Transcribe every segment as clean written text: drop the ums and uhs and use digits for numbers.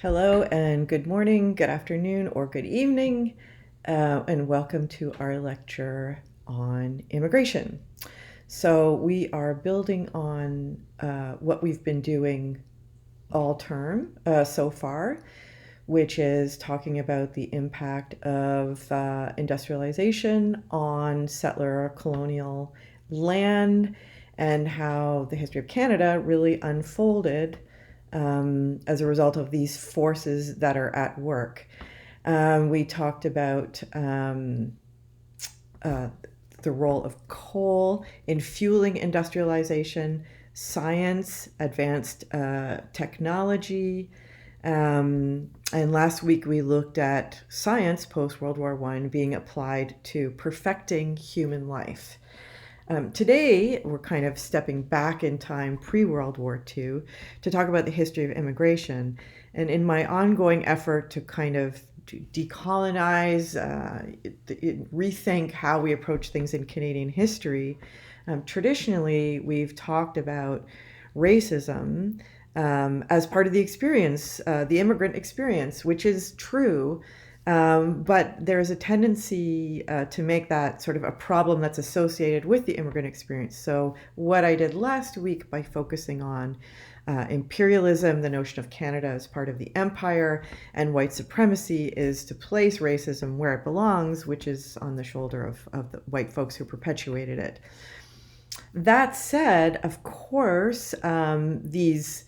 Hello and good morning, good afternoon, or good evening, and welcome to our lecture on immigration. So we are building on what we've been doing all term so far, which is talking about the impact of industrialization on settler colonial land and how the history of Canada really unfolded as a result of these forces that are at work. We talked about uh, the role of coal in fueling industrialization, science, advanced technology. And last week we looked at science post World War I being applied to perfecting human life. Today, we're kind of stepping back in time pre World War II to talk about the history of immigration. And in my ongoing effort to kind of decolonize, rethink how we approach things in Canadian history, traditionally we've talked about racism as part of the experience, the immigrant experience, which is true. But there's a tendency to make that sort of a problem that's associated with the immigrant experience. So, what I did last week by focusing on imperialism, the notion of Canada as part of the empire, and white supremacy is to place racism where it belongs, which is on the shoulder of the white folks who perpetuated it. That said, of course, these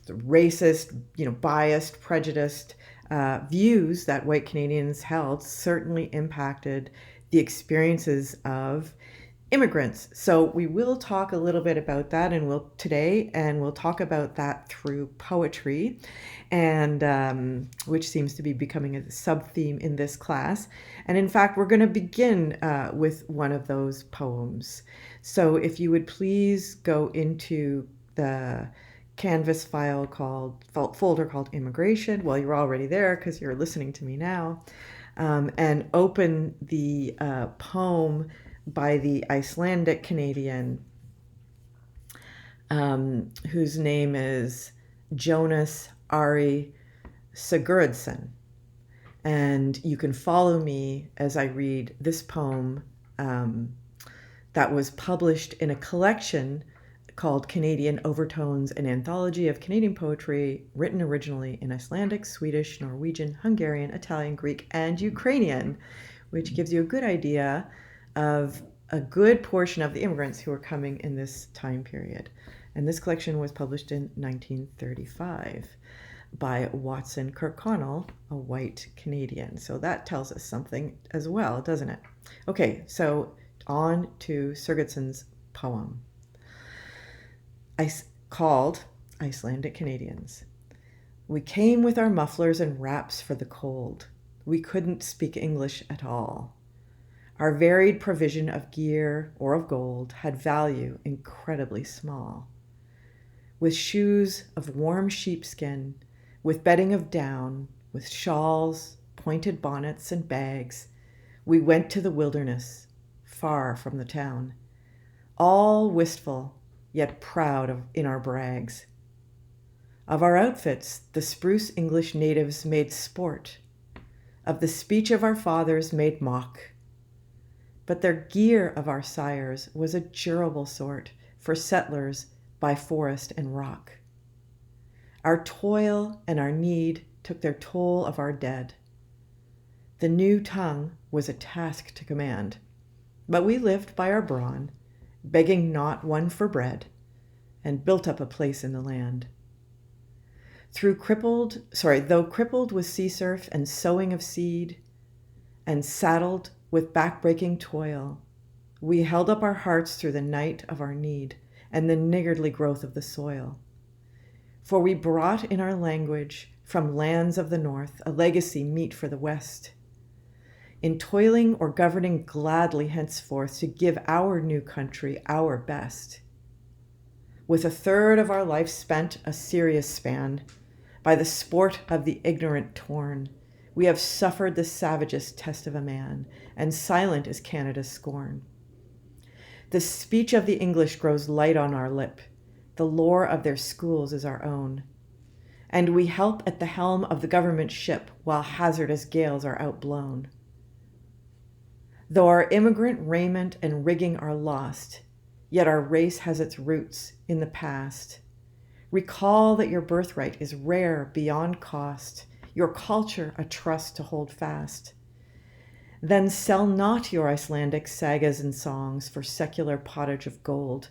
racist, biased, prejudiced views that white Canadians held certainly impacted the experiences of immigrants. So we will talk a little bit about that, and we'll talk about that through poetry, and which seems to be becoming a sub theme in this class. And in fact, we're going to begin with one of those poems. So if you would please go into the Canvas folder called Immigration. Well, you're already there because you're listening to me now, and open the poem by the Icelandic Canadian, whose name is Jonas Ari Sigurdsson. And you can follow me as I read this poem that was published in a collection called Canadian Overtones, an anthology of Canadian poetry written originally in Icelandic, Swedish, Norwegian, Hungarian, Italian, Greek, and Ukrainian, which gives you a good idea of a good portion of the immigrants who were coming in this time period. And this collection was published in 1935 by Watson Kirkconnell, a white Canadian. So that tells us something as well, doesn't it? Okay, so on to Sigurdsson's poem. Called Icelandic Canadians. We came with our mufflers and wraps for the cold. We couldn't speak English at all. Our varied provision of gear or of gold had value incredibly small. With shoes of warm sheepskin, with bedding of down, with shawls, pointed bonnets, and bags, we went to the wilderness, far from the town, all wistful, yet proud in our brags. Of our outfits, the spruce English natives made sport, of the speech of our fathers made mock. But their gear of our sires was a durable sort for settlers by forest and rock. Our toil and our need took their toll of our dead. The new tongue was a task to command, but we lived by our brawn, begging not one for bread, and built up a place in the land. Though crippled with sea surf and sowing of seed, and saddled with back-breaking toil, we held up our hearts through the night of our need and the niggardly growth of the soil. For we brought in our language from lands of the north a legacy meet for the west, in toiling or governing gladly henceforth to give our new country our best. With a third of our life spent a serious span, by the sport of the ignorant torn, we have suffered the savagest test of a man, and silent is Canada's scorn. The speech of the English grows light on our lip, the lore of their schools is our own, and we help at the helm of the government ship while hazardous gales are outblown. Though our immigrant raiment and rigging are lost, yet our race has its roots in the past. Recall that your birthright is rare beyond cost, your culture a trust to hold fast. Then sell not your Icelandic sagas and songs for secular pottage of gold.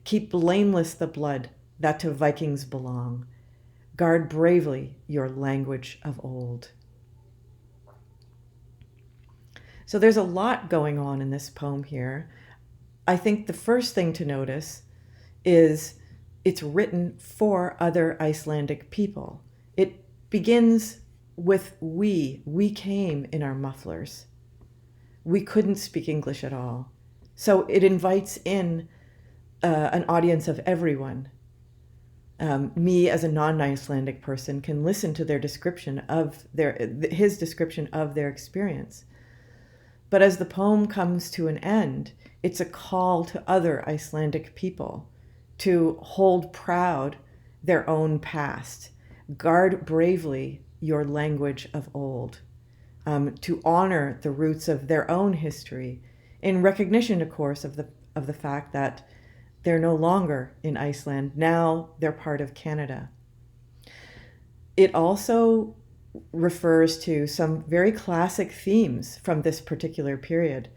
Keep blameless the blood that to Vikings belong. Guard bravely your language of old. So there's a lot going on in this poem here. I think the first thing to notice is it's written for other Icelandic people. It begins with we. We came in our mufflers. We couldn't speak English at all. So it invites in an audience of everyone. Me as a non-Icelandic person can listen to their description of his description of their experience. But as the poem comes to an end, it's a call to other Icelandic people to hold proud their own past, guard bravely your language of old, to honor the roots of their own history, in recognition, of course, of the fact that they're no longer in Iceland. Now they're part of Canada. It also refers to some very classic themes from this particular period.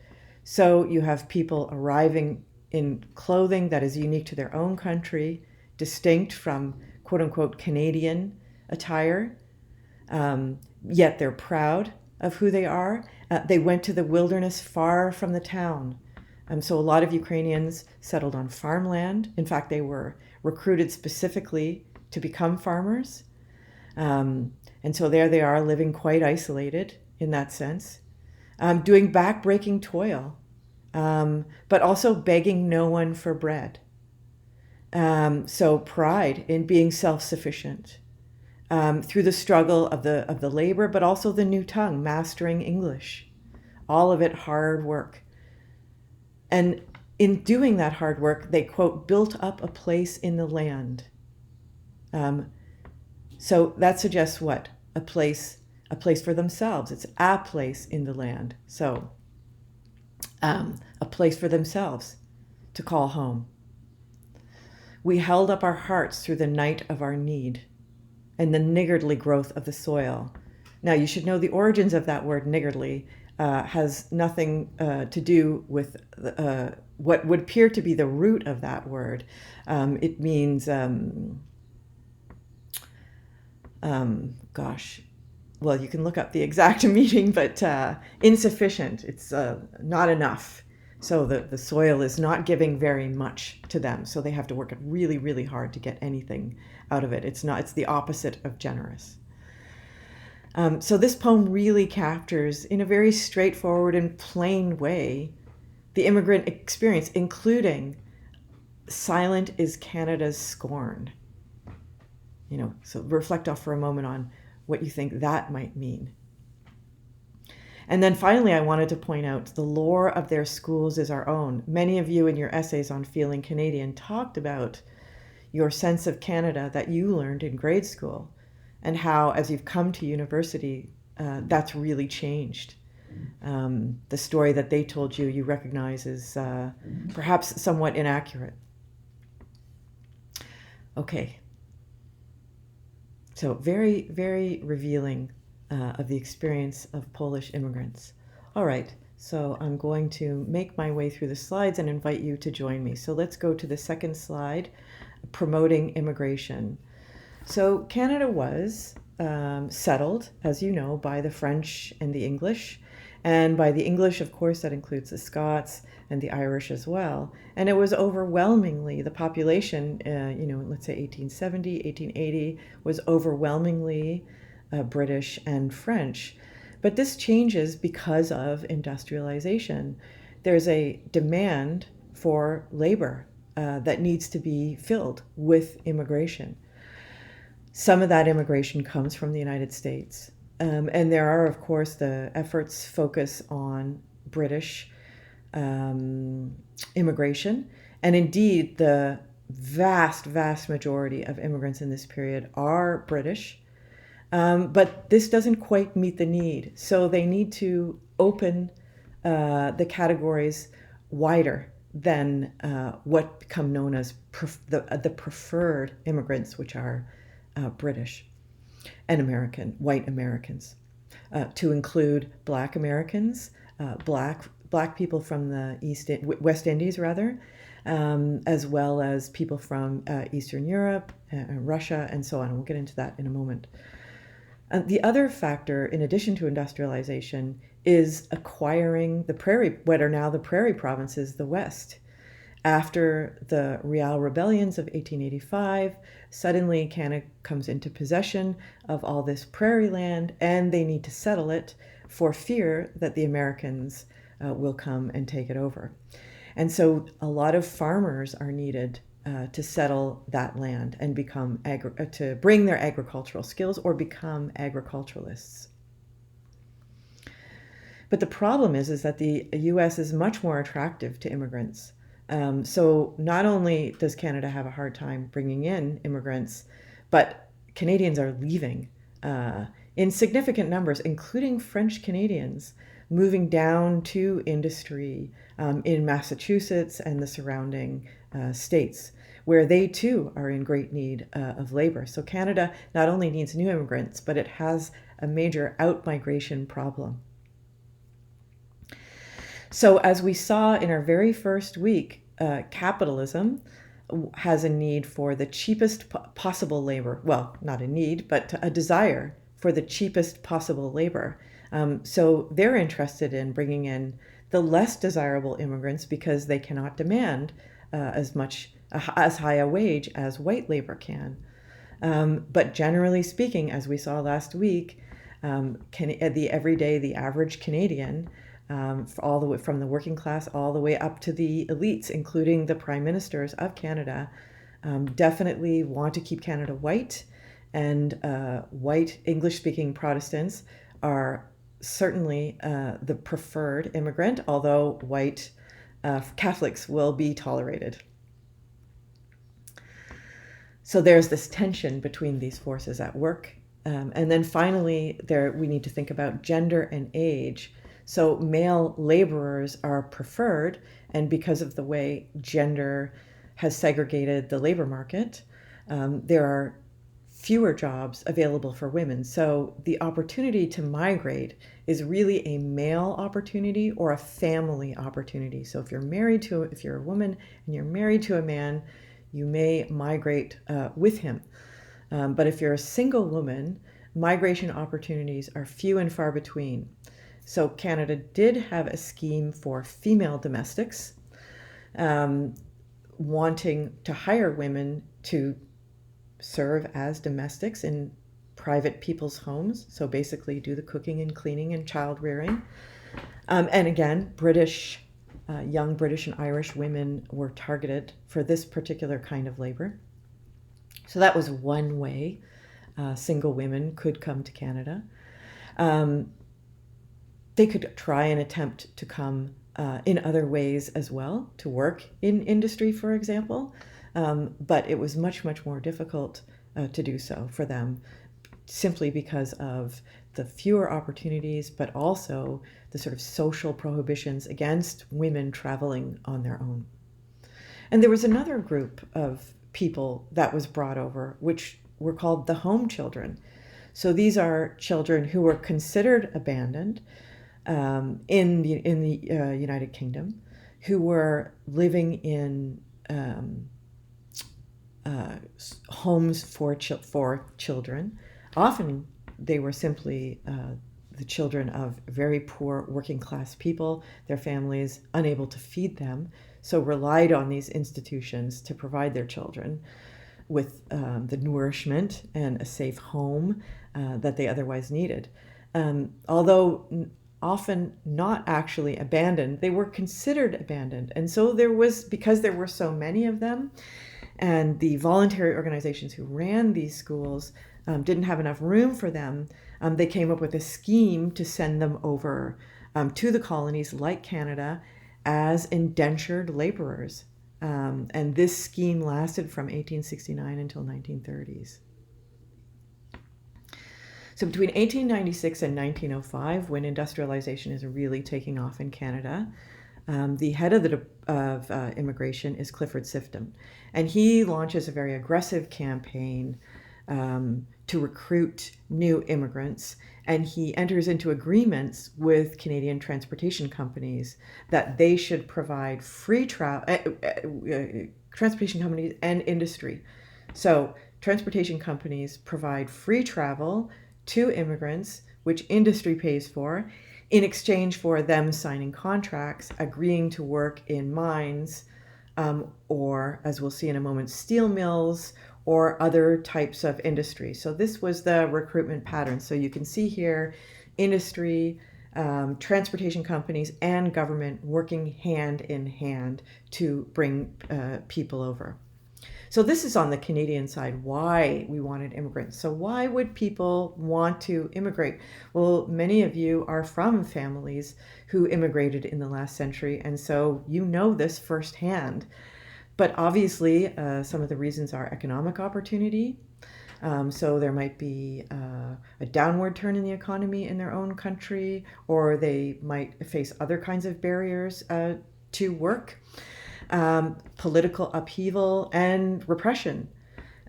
So you have people arriving in clothing that is unique to their own country, distinct from quote unquote Canadian attire, yet they're proud of who they are. They went to the wilderness far from the town. So a lot of Ukrainians settled on farmland. In fact, they were recruited specifically to become farmers. And so there they are, living quite isolated in that sense, doing backbreaking toil, but also begging no one for bread. So pride in being self-sufficient through the struggle of the labor, but also the new tongue, mastering English. All of it hard work. And in doing that hard work, they, quote, built up a place in the land. So that suggests what? A place for themselves. It's a place in the land. So a place for themselves to call home. We held up our hearts through the night of our need and the niggardly growth of the soil. Now, you should know the origins of that word niggardly has nothing to do with what would appear to be the root of that word. It means, well, you can look up the exact meaning, but insufficient. It's not enough. So the soil is not giving very much to them. So they have to work really, really hard to get anything out of it. It's the opposite of generous. So this poem really captures, in a very straightforward and plain way, the immigrant experience, including silent is Canada's scorn. So reflect off for a moment on what you think that might mean. And then finally, I wanted to point out the lore of their schools is our own. Many of you in your essays on Feeling Canadian talked about your sense of Canada that you learned in grade school, and how, as you've come to university, that's really changed. The story that they told you, you recognize is perhaps somewhat inaccurate. Okay. So very, very revealing of the experience of Polish immigrants. All right, so I'm going to make my way through the slides and invite you to join me. So let's go to the second slide, promoting immigration. So Canada was settled, as you know, by the French and the English. And by the English, of course, that includes the Scots and the Irish as well. And it was overwhelmingly, the population, let's say 1870, 1880, was overwhelmingly British and French. But this changes because of industrialization. There's a demand for labor that needs to be filled with immigration. Some of that immigration comes from the United States. And there are, of course, the efforts focus on British immigration. And indeed, the vast majority of immigrants in this period are British, but this doesn't quite meet the need. So they need to open the categories wider than what become known as the preferred immigrants, which are British and American, white Americans, to include Black Americans, Black people from the West Indies, rather, as well as people from Eastern Europe, Russia, and so on. We'll get into that in a moment. The other factor, in addition to industrialization, is acquiring the Prairie, what are now the Prairie provinces, the West. After the Riel rebellions of 1885, suddenly Canada comes into possession of all this prairie land, and they need to settle it for fear that the Americans will come and take it over. And so a lot of farmers are needed to settle that land and to bring their agricultural skills or become agriculturalists. But the problem is that the U.S. is much more attractive to immigrants. So not only does Canada have a hard time bringing in immigrants, but Canadians are leaving in significant numbers, including French Canadians, moving down to industry in Massachusetts and the surrounding states, where they too are in great need of labor. So Canada not only needs new immigrants, but it has a major out-migration problem. So as we saw in our very first week, capitalism has a need for the cheapest possible labor. Well, not a need, but a desire for the cheapest possible labor. So they're interested in bringing in the less desirable immigrants because they cannot demand as high a wage as white labor can. But generally speaking, as we saw last week, the average Canadian, all the way from the working class all the way up to the elites, including the prime ministers of Canada, definitely want to keep Canada white, and white English-speaking Protestants are certainly the preferred immigrant, although white Catholics will be tolerated. So there's this tension between these forces at work. And then finally, we need to think about gender and age. So male laborers are preferred, and because of the way gender has segregated the labor market, there are fewer jobs available for women. So the opportunity to migrate is really a male opportunity or a family opportunity. So if you're a woman and you're married to a man, you may migrate with him. But if you're a single woman, migration opportunities are few and far between. So Canada did have a scheme for female domestics, wanting to hire women to serve as domestics in private people's homes. So basically do the cooking and cleaning and child rearing. And again, young British and Irish women were targeted for this particular kind of labor. So that was one way single women could come to Canada. They could try and attempt to come in other ways as well, to work in industry, for example. But it was much more difficult to do so for them, simply because of the fewer opportunities, but also the sort of social prohibitions against women traveling on their own. And there was another group of people that was brought over, which were called the home children. So these are children who were considered abandoned in the United Kingdom, who were living in homes for children. Often they were simply the children of very poor working class people, their families unable to feed them, so relied on these institutions to provide their children with the nourishment and a safe home that they otherwise needed. Although often not actually abandoned, they were considered abandoned. And so because there were so many of them, and the voluntary organizations who ran these schools didn't have enough room for them, they came up with a scheme to send them over to the colonies like Canada as indentured laborers. And this scheme lasted from 1869 until 1930s. So between 1896 and 1905, when industrialization is really taking off in Canada, the head of immigration is Clifford Sifton. And he launches a very aggressive campaign to recruit new immigrants. And he enters into agreements with Canadian transportation companies that they should provide free transportation companies and industry. So transportation companies provide free travel to immigrants, which industry pays for, in exchange for them signing contracts, agreeing to work in mines, or, as we'll see in a moment, steel mills or other types of industry. So this was the recruitment pattern. So you can see here industry, transportation companies, and government working hand in hand to bring people over. So this is on the Canadian side, why we wanted immigrants. So why would people want to immigrate? Well, many of you are from families who immigrated in the last century, and so you know this firsthand. But obviously, some of the reasons are economic opportunity. So there might be a downward turn in the economy in their own country, or they might face other kinds of barriers to work. Political upheaval and repression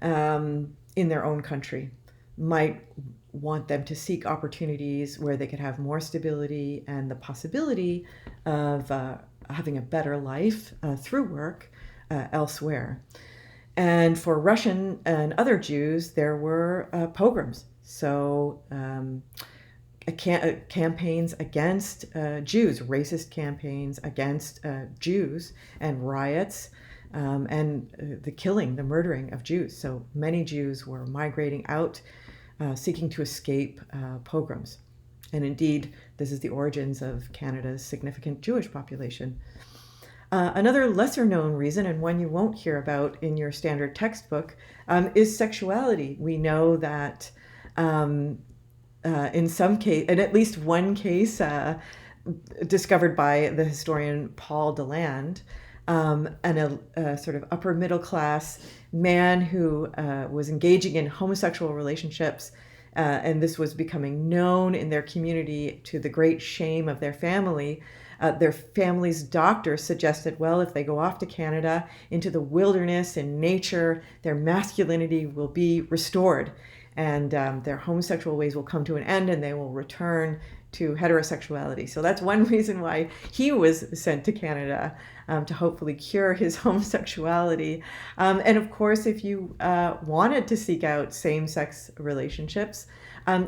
in their own country might want them to seek opportunities where they could have more stability and the possibility of having a better life through work elsewhere. And for Russian and other Jews, there were pogroms. So campaigns against Jews, racist campaigns against Jews, and riots, and the killing, the murdering of Jews. So many Jews were migrating out, seeking to escape pogroms. And indeed, this is the origins of Canada's significant Jewish population. Another lesser known reason, and one you won't hear about in your standard textbook, is sexuality. We know that in some case, in at least one case discovered by the historian Paul Deland, and a sort of upper middle class man who was engaging in homosexual relationships, and this was becoming known in their community to the great shame of their family. Their family's doctor suggested, well, if they go off to Canada into the wilderness and nature, their masculinity will be restored, and their homosexual ways will come to an end, and they will return to heterosexuality. So that's one reason why he was sent to Canada, to hopefully cure his homosexuality. And of course, if you wanted to seek out same-sex relationships,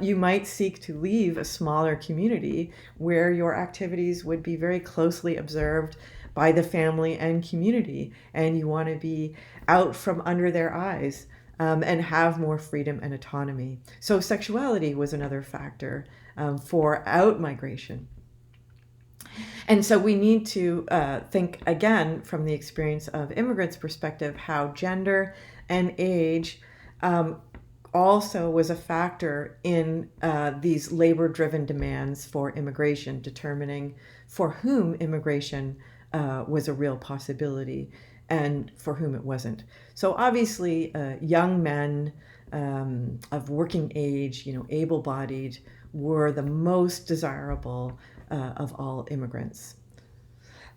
you might seek to leave a smaller community where your activities would be very closely observed by the family and community, and you want to be out from under their eyes, and have more freedom and autonomy. So sexuality was another factor for out-migration. And so we need to think again from the experience of immigrants' perspective, how gender and age also was a factor in these labor-driven demands for immigration, determining for whom immigration was a real possibility and for whom it wasn't. So obviously, young men of working age, able-bodied, were the most desirable of all immigrants.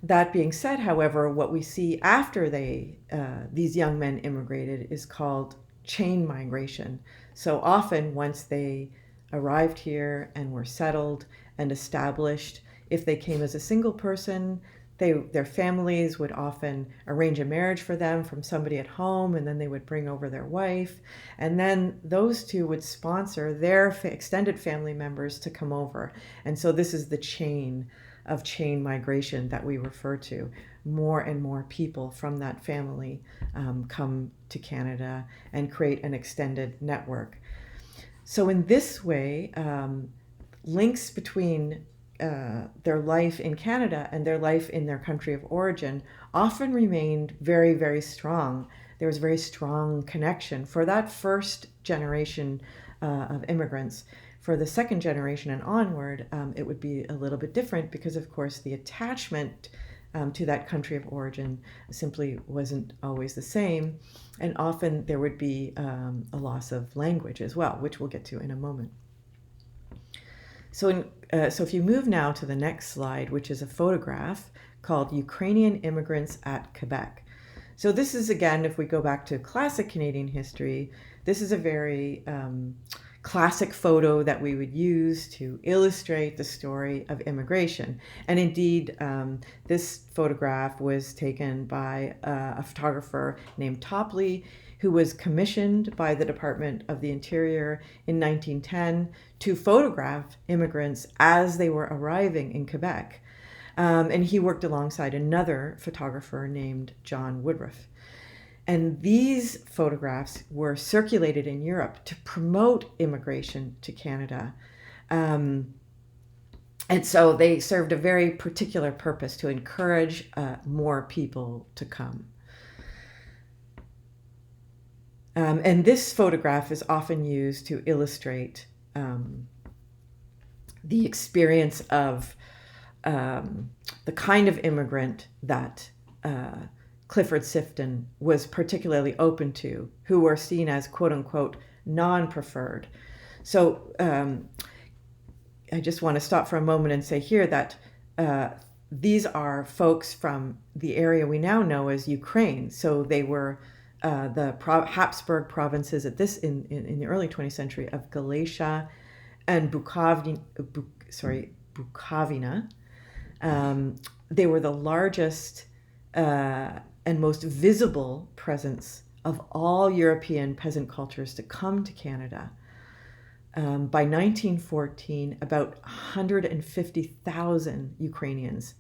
That being said, however, what we see after these young men immigrated is called chain migration. So often, once they arrived here and were settled and established, if they came as a single person, their families would often arrange a marriage for them from somebody at home, and then they would bring over their wife, and then those two would sponsor their extended family members to come over. And so this is the chain migration that we refer to. More and more people from that family come to Canada and create an extended network. So in this way, links between their life in Canada and their life in their country of origin often remained very, very strong. There was a very strong connection for that first generation of immigrants. For the second generation and onward, it would be a little bit different because, of course, the attachment to that country of origin simply wasn't always the same. And often there would be a loss of language as well, which we'll get to in a moment. So if you move now to the next slide, which is a photograph called Ukrainian Immigrants at Quebec. So this is, again, if we go back to classic Canadian history, this is a very classic photo that we would use to illustrate the story of immigration. And indeed, this photograph was taken by a photographer named Topley, who was commissioned by the Department of the Interior in 1910 to photograph immigrants as they were arriving in Quebec. And he worked alongside another photographer named John Woodruff. And these photographs were circulated in Europe to promote immigration to Canada. And so they served a very particular purpose to encourage more people to come. And this photograph is often used to illustrate the experience of the kind of immigrant that Clifford Sifton was particularly open to, who were seen as quote unquote non-preferred. So I just want to stop for a moment and say here that these are folks from the area we now know as Ukraine. So they were the Habsburg provinces in the early 20th century of Galicia and Bukovina. They were the largest and most visible presence of all European peasant cultures to come to Canada. By 1914, about 150,000 Ukrainians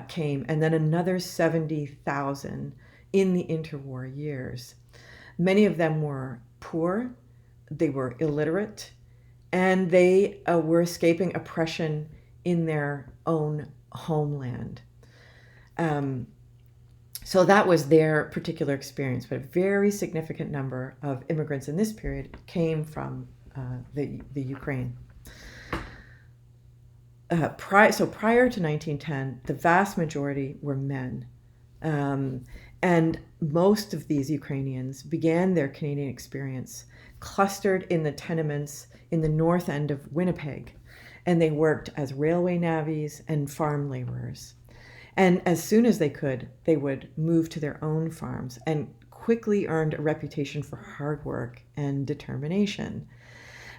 came, and then another 70,000 in the interwar years. Many of them were poor, they were illiterate, and they were escaping oppression in their own homeland. So that was their particular experience, but a very significant number of immigrants in this period came from the Ukraine. Prior to 1910, the vast majority were men. And most of these Ukrainians began their Canadian experience clustered in the tenements in the north end of Winnipeg, and they worked as railway navvies and farm laborers. And as soon as they could, they would move to their own farms and quickly earned a reputation for hard work and determination.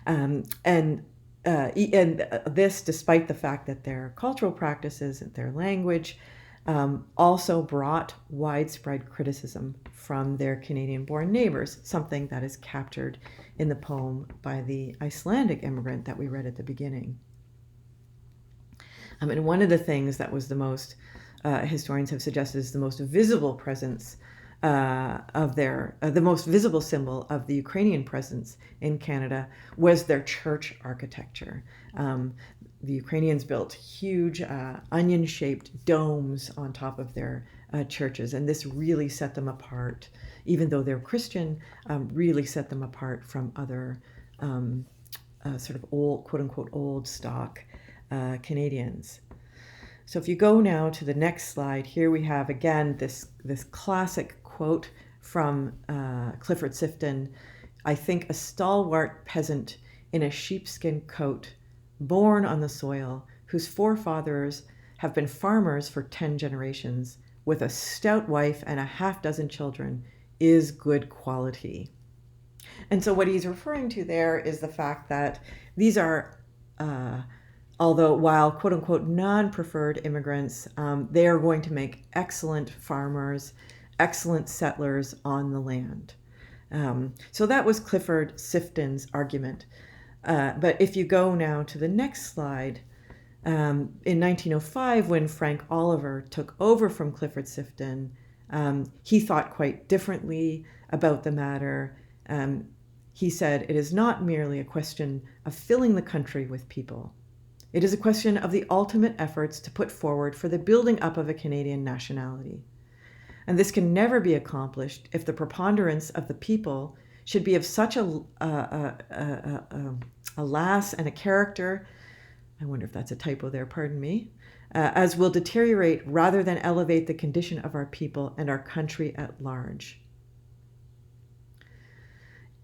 And this, despite the fact that their cultural practices and their language also brought widespread criticism from their Canadian-born neighbors, something that is captured in the poem by the Icelandic immigrant that we read at the beginning. And one of the things that was the most, historians have suggested, is the most visible presence the most visible symbol of the Ukrainian presence in Canada was their church architecture. The Ukrainians built huge onion-shaped domes on top of their churches, and this really set them apart, even though they're Christian, really set them apart from other sort of old, quote-unquote, old stock Canadians. So if you go now to the next slide, here we have, again, this classic quote from Clifford Sifton. I think a stalwart peasant in a sheepskin coat, born on the soil, whose forefathers have been farmers for 10 generations, with a stout wife and a half-dozen children, is good quality. And so what he's referring to there is the fact that these are, although while quote-unquote non-preferred immigrants, they are going to make excellent farmers, excellent settlers on the land. So that was Clifford Sifton's argument. But if you go now to the next slide, in 1905, when Frank Oliver took over from Clifford Sifton, he thought quite differently about the matter. He said, "It is not merely a question of filling the country with people. It is a question of the ultimate efforts to put forward for the building up of a Canadian nationality. And this can never be accomplished if the preponderance of the people should be of such a lass and a character," I wonder if that's a typo there, pardon me, as will deteriorate rather than elevate the condition of our people and our country at large.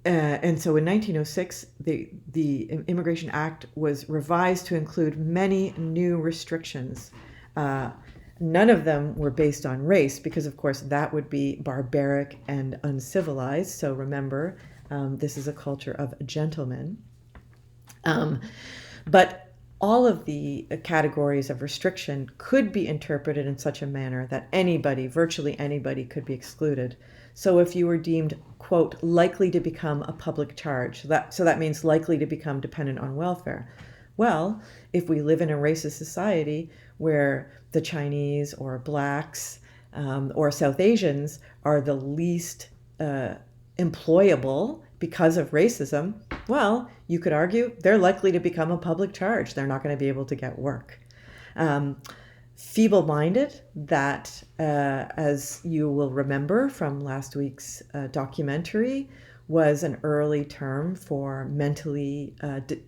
And so in 1906, the Immigration Act was revised to include many new restrictions. None of them were based on race because, of course, that would be barbaric and uncivilized. So remember, this is a culture of gentlemen. But all of the categories of restriction could be interpreted in such a manner that anybody, virtually anybody, could be excluded. So if you were deemed, quote, likely to become a public charge, so that means likely to become dependent on welfare. Well, if we live in a racist society where the Chinese or blacks or South Asians are the least employable because of racism, well, you could argue they're likely to become a public charge. They're not going to be able to get work. Feeble-minded, that, as you will remember from last week's documentary, was an early term for mentally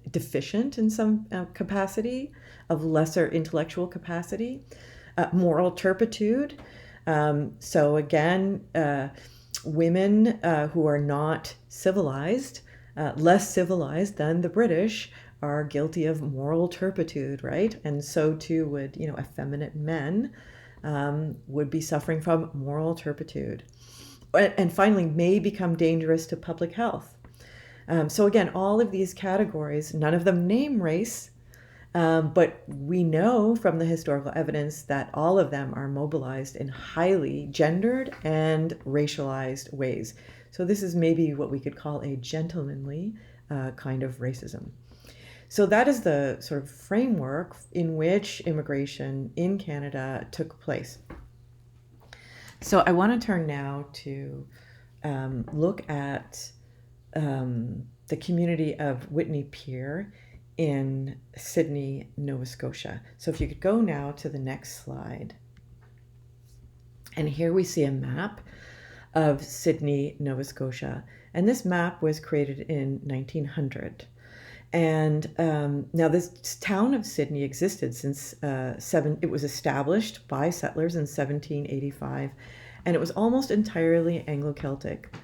deficient in some capacity, of lesser intellectual capacity. Moral turpitude. So again, women who are not civilized, less civilized than the British, are guilty of moral turpitude, right? And so too would, effeminate men would be suffering from moral turpitude. And finally, may become dangerous to public health. So again, all of these categories, none of them name race, but we know from the historical evidence that all of them are mobilized in highly gendered and racialized ways. So this is maybe what we could call a gentlemanly kind of racism. So that is the sort of framework in which immigration in Canada took place. So I want to turn now to look at the community of Whitney Pier in Sydney, Nova Scotia. So if you could go now to the next slide. And here we see a map of Sydney, Nova Scotia. And this map was created in 1900. And now this town of Sydney existed since it was established by settlers in 1785, and it was almost entirely Anglo-Celtic.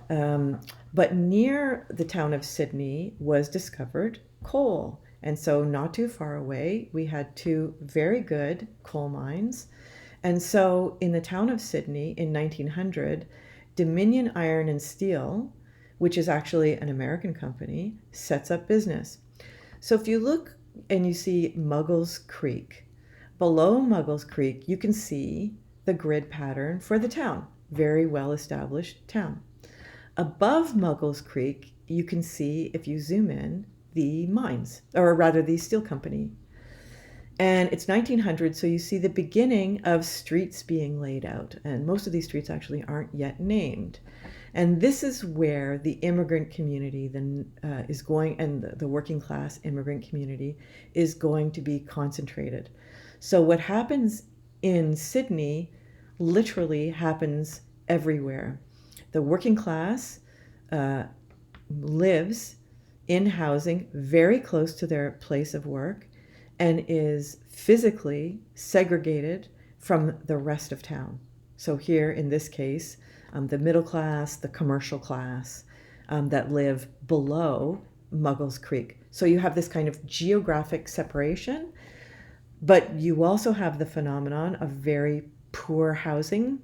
But near the town of Sydney was discovered coal. And so not too far away, we had two very good coal mines. And so in the town of Sydney in 1900, Dominion Iron and Steel, which is actually an American company, sets up business. So if you look and you see Muggles Creek, below Muggles Creek, you can see the grid pattern for the town, very well-established town. Above Muggles Creek, you can see, if you zoom in, the mines, or rather the steel company. And it's 1900, so you see the beginning of streets being laid out. And most of these streets actually aren't yet named. And this is where the immigrant community then is going, and the working class immigrant community is going to be concentrated. So what happens in Sydney literally happens everywhere. The working class lives in housing very close to their place of work and is physically segregated from the rest of town. So here in this case, the middle class, the commercial class that live below Muggles Creek. So you have this kind of geographic separation, but you also have the phenomenon of very poor housing,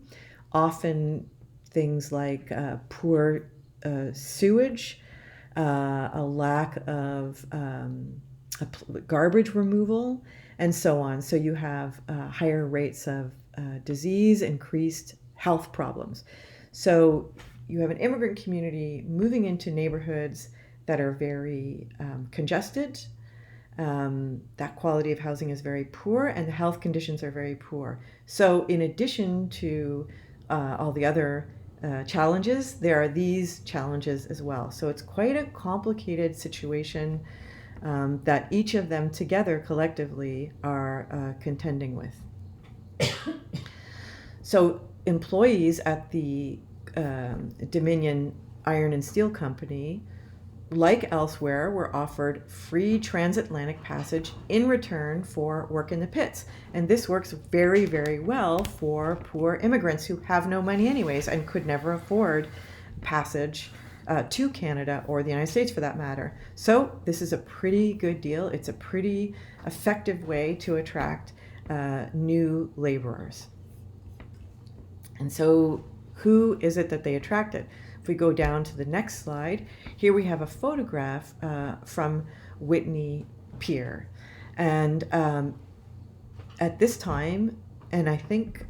often things like poor sewage, a lack of garbage removal, and so on. So you have higher rates of disease, increased health problems. So you have an immigrant community moving into neighborhoods that are very congested. That quality of housing is very poor, and the health conditions are very poor. So in addition to all the other challenges, there are these challenges as well. So it's quite a complicated situation that each of them together collectively are contending with. So employees at the Dominion Iron and Steel Company like elsewhere, were offered free transatlantic passage in return for work in the pits. And this works very, very well for poor immigrants who have no money anyways and could never afford passage to Canada or the United States for that matter. So this is a pretty good deal. It's a pretty effective way to attract new laborers. And so who is it that they attracted? If we go down to the next slide, here we have a photograph from Whitney Pier. And at this time, and I think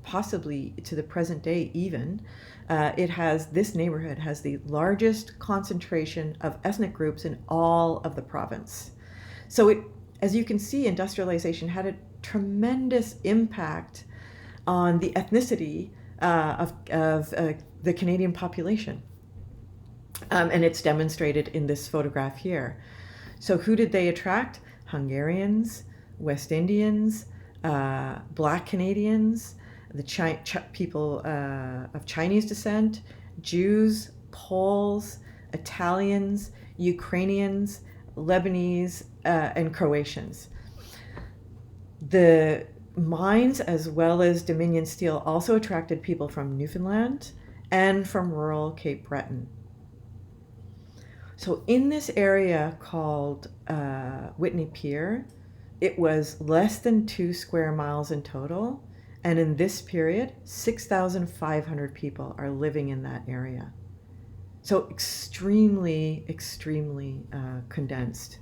possibly to the present day even, this neighborhood has the largest concentration of ethnic groups in all of the province. So as you can see, industrialization had a tremendous impact on the ethnicity of the Canadian population. And it's demonstrated in this photograph here. So who did they attract? Hungarians, West Indians, Black Canadians, the people of Chinese descent, Jews, Poles, Italians, Ukrainians, Lebanese, and Croatians. The mines, as well as Dominion Steel, also attracted people from Newfoundland and from rural Cape Breton. So in this area called Whitney Pier, it was less than 2 square miles in total. And in this period, 6,500 people are living in that area. So extremely, extremely condensed.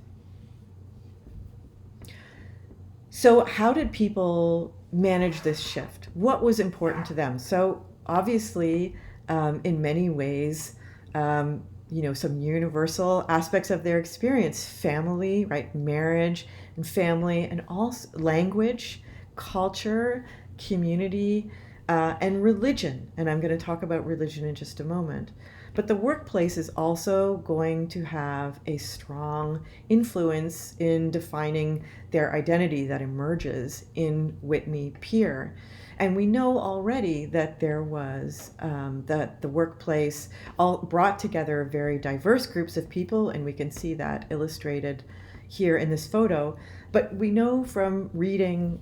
So how did people manage this shift? What was important to them? So obviously, in many ways, some universal aspects of their experience: family, right, marriage and family, and also language, culture, community, and religion. And I'm going to talk about religion in just a moment. But the workplace is also going to have a strong influence in defining their identity that emerges in Whitney Pier. And we know already that there was, that the workplace all brought together very diverse groups of people, and we can see that illustrated here in this photo. But we know from reading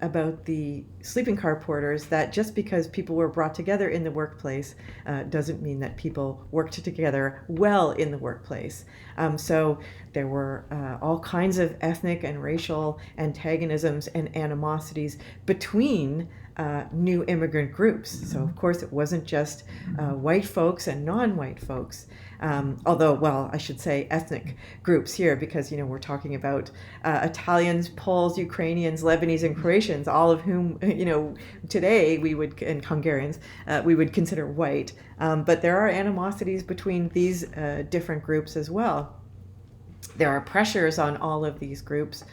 about the sleeping car porters that just because people were brought together in the workplace doesn't mean that people worked together well in the workplace. So there were all kinds of ethnic and racial antagonisms and animosities between new immigrant groups. So of course it wasn't just white folks and non-white folks. Although, well, I should say ethnic groups here, because, we're talking about Italians, Poles, Ukrainians, Lebanese, and Croatians, all of whom, today and Hungarians, we would consider white. But there are animosities between these different groups as well. There are pressures on all of these groups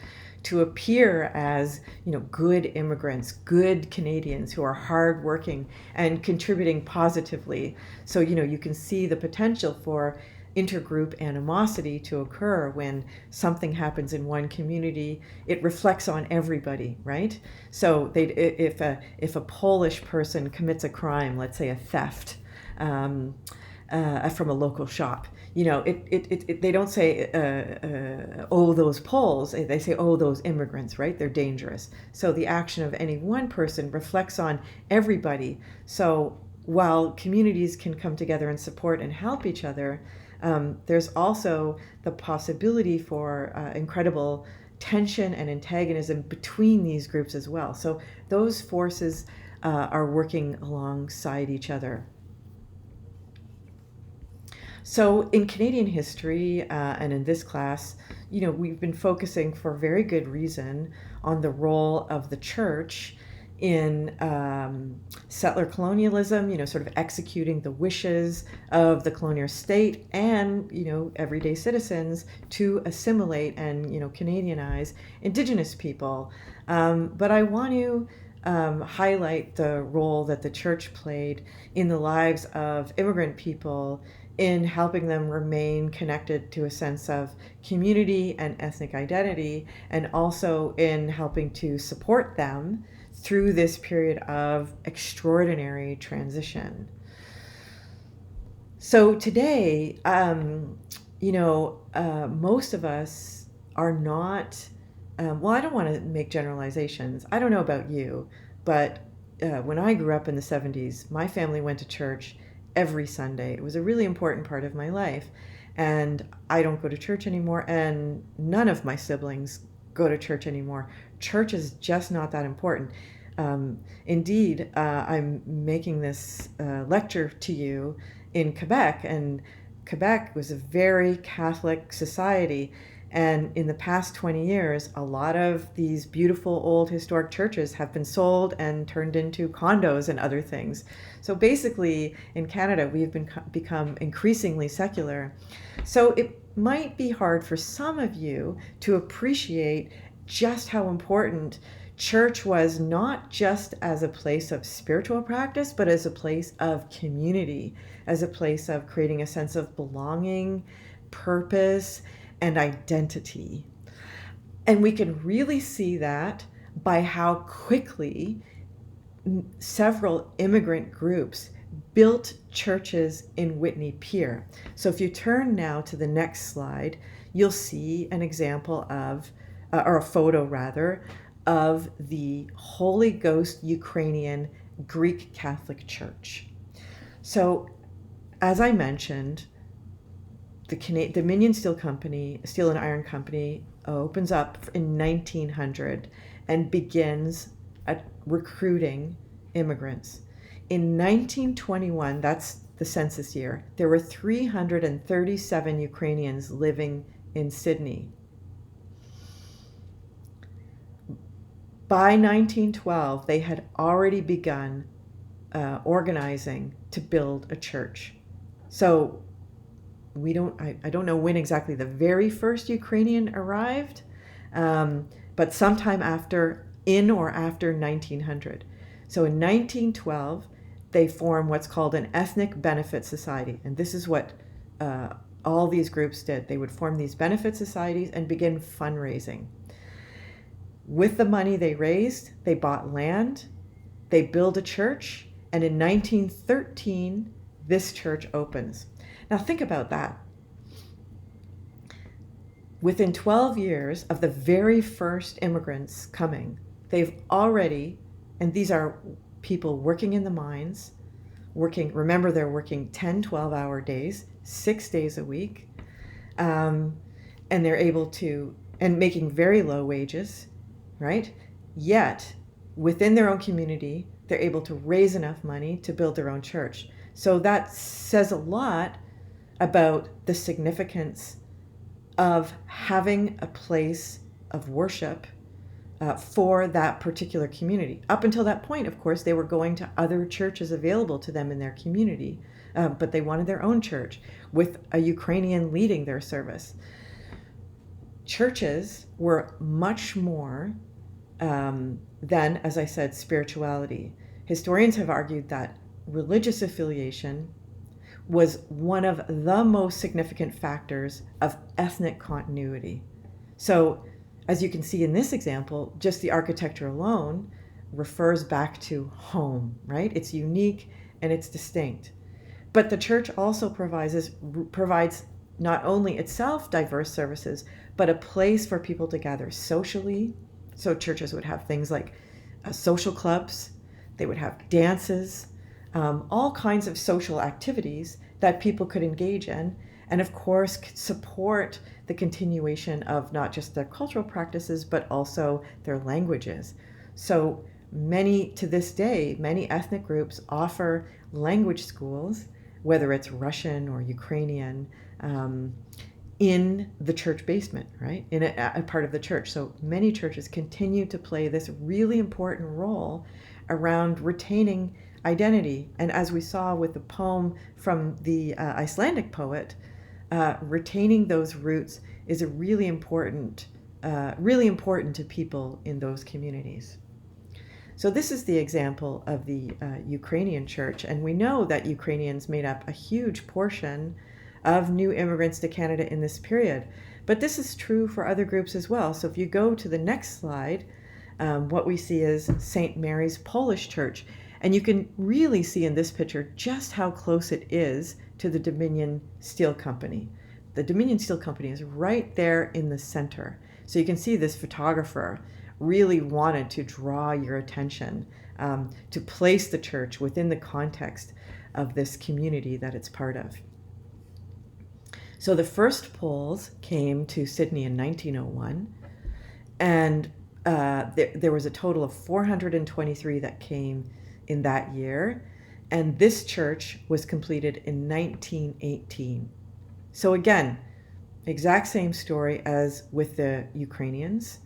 to appear as, good immigrants, good Canadians who are hardworking and contributing positively. So, you can see the potential for intergroup animosity to occur when something happens in one community. It reflects on everybody, right? So if a Polish person commits a crime, let's say a theft, from a local shop, they don't say, oh, those Poles. They say, oh, those immigrants, right? They're dangerous. So the action of any one person reflects on everybody. So while communities can come together and support and help each other, there's also the possibility for incredible tension and antagonism between these groups as well. So those forces are working alongside each other. So in Canadian history and in this class, we've been focusing for very good reason on the role of the church in settler colonialism, sort of executing the wishes of the colonial state and, everyday citizens to assimilate and, Canadianize Indigenous people. But I want to highlight the role that the church played in the lives of immigrant people in helping them remain connected to a sense of community and ethnic identity, and also in helping to support them through this period of extraordinary transition. So today, most of us are not, well, I don't want to make generalizations. I don't know about you, but when I grew up in the 70s, my family went to church every Sunday. It was a really important part of my life. And I don't go to church anymore, and none of my siblings go to church anymore. Church is just not that important. Indeed, I'm making this lecture to you in Quebec, and Quebec was a very Catholic society. And in the past 20 years, a lot of these beautiful old historic churches have been sold and turned into condos and other things. So basically, in Canada, we've become increasingly secular. So it might be hard for some of you to appreciate just how important church was, not just as a place of spiritual practice, but as a place of community, as a place of creating a sense of belonging, purpose, and identity. And we can really see that by how quickly several immigrant groups built churches in Whitney, Pier. So if you turn now to the next slide, you'll see an example of, or a photo rather, of the Holy Ghost Ukrainian Greek Catholic Church. So as I mentioned, the Dominion Steel and Iron Company opens up in 1900 and begins recruiting immigrants. In 1921, that's the census year, there were 337 Ukrainians living in Sydney. By 1912, they had already begun organizing to build a church. So I don't know when exactly the very first Ukrainian arrived, but sometime in or after 1900. So in 1912, they form what's called an Ethnic Benefit Society. And this is what all these groups did. They would form these benefit societies and begin fundraising. With the money they raised, they bought land, they built a church, and in 1913, this church opens. Now think about that. Within 12 years of the very first immigrants coming, they've already, and these are people working in the mines, remember they're working 10, 12-hour days, 6 days a week, and they're able to, and making very low wages, right? Yet, within their own community, they're able to raise enough money to build their own church. So that says a lot about the significance of having a place of worship for that particular community. Up until that point, of course, they were going to other churches available to them in their community, but they wanted their own church with a Ukrainian leading their service. Churches were much more than, as I said, spirituality. Historians have argued that religious affiliation was one of the most significant factors of ethnic continuity. So, as you can see in this example, just the architecture alone refers back to home, right? It's unique and it's distinct. But the church also provides not only itself diverse services, but a place for people to gather socially. So churches would have things like social clubs, they would have dances, all kinds of social activities that people could engage in, and of course support the continuation of not just their cultural practices, but also their languages. So to this day, many ethnic groups offer language schools, whether it's Russian or Ukrainian, in the church basement, right? In a part of the church. So many churches continue to play this really important role around retaining identity. And as we saw with the poem from the Icelandic poet, retaining those roots is really important to people in those communities. So this is the example of the Ukrainian church, and we know that Ukrainians made up a huge portion of new immigrants to Canada in this period. But this is true for other groups as well. So if you go to the next slide, what we see is St. Mary's Polish Church. And you can really see in this picture just how close it is to the Dominion Steel Company. the Dominion Steel Company is right there in the center. So you can see this photographer really wanted to draw your attention, to place the church within the context of this community that it's part of. So the first poles came to Sydney in 1901, and there was a total of 423 that came in that year, and this church was completed in 1918. So again, exact same story as with the Ukrainians.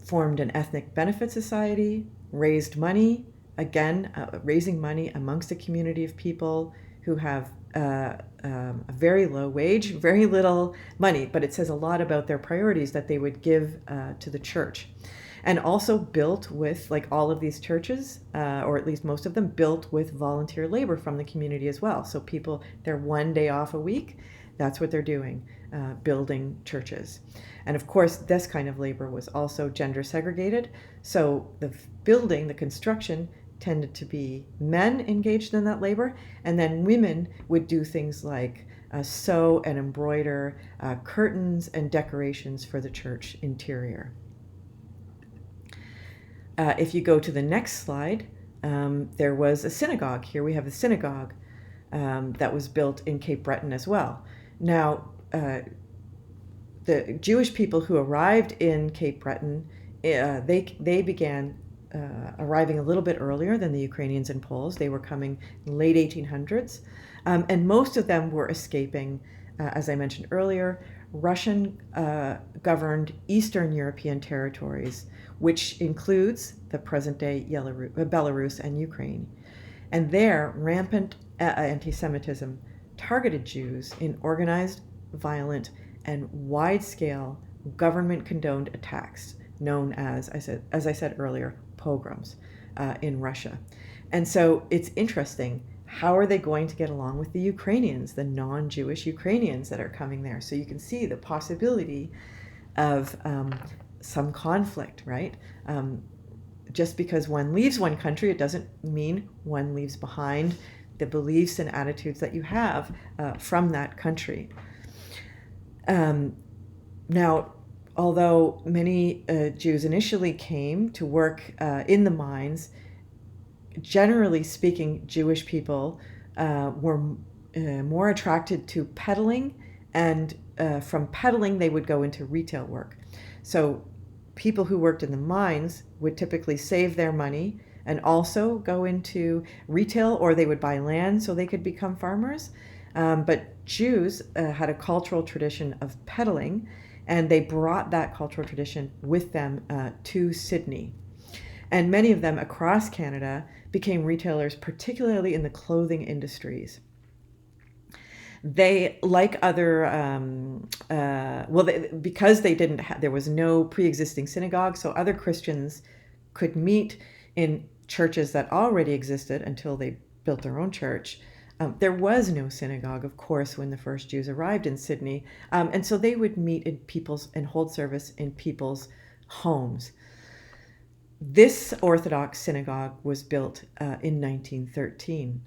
Formed an ethnic benefit society, raised money, again, raising money amongst a community of people who have a very low wage, very little money, but it says a lot about their priorities that they would give to the church. And also built with, like all of these churches, or at least most of them, built with volunteer labor from the community as well. So people, they're one day off a week, that's what they're doing, building churches. And of course, this kind of labor was also gender segregated. So the building, the construction, tended to be men engaged in that labor, and then women would do things like sew and embroider curtains and decorations for the church interior. If you go to the next slide, there was a synagogue. Here we have a synagogue that was built in Cape Breton as well. Now, the Jewish people who arrived in Cape Breton, they began arriving a little bit earlier than the Ukrainians and Poles. They were coming in late 1800s, and most of them were escaping, as I mentioned earlier, Russian governed Eastern European territories, which includes the present-day Belarus and Ukraine. And there, rampant anti-Semitism targeted Jews in organized, violent, and wide-scale government-condoned attacks known as I said earlier, pogroms in Russia. And so it's interesting, how are they going to get along with the Ukrainians, the non-Jewish Ukrainians that are coming there? So you can see the possibility of some conflict, right? Just because one leaves one country, it doesn't mean one leaves behind the beliefs and attitudes that you have from that country. Now, although many Jews initially came to work in the mines, generally speaking, Jewish people were more attracted to peddling, and from peddling they would go into retail work. So people who worked in the mines would typically save their money and also go into retail, or they would buy land so they could become farmers. But Jews had a cultural tradition of peddling, and they brought that cultural tradition with them to Sydney. And many of them across Canada became retailers, particularly in the clothing industries. They, like other, because they didn't have, there was no pre-existing synagogue, so other Christians could meet in churches that already existed until they built their own church. There was no synagogue, of course, when the first Jews arrived in Sydney, and so they would meet in people's and hold service in people's homes. This Orthodox synagogue was built in 1913.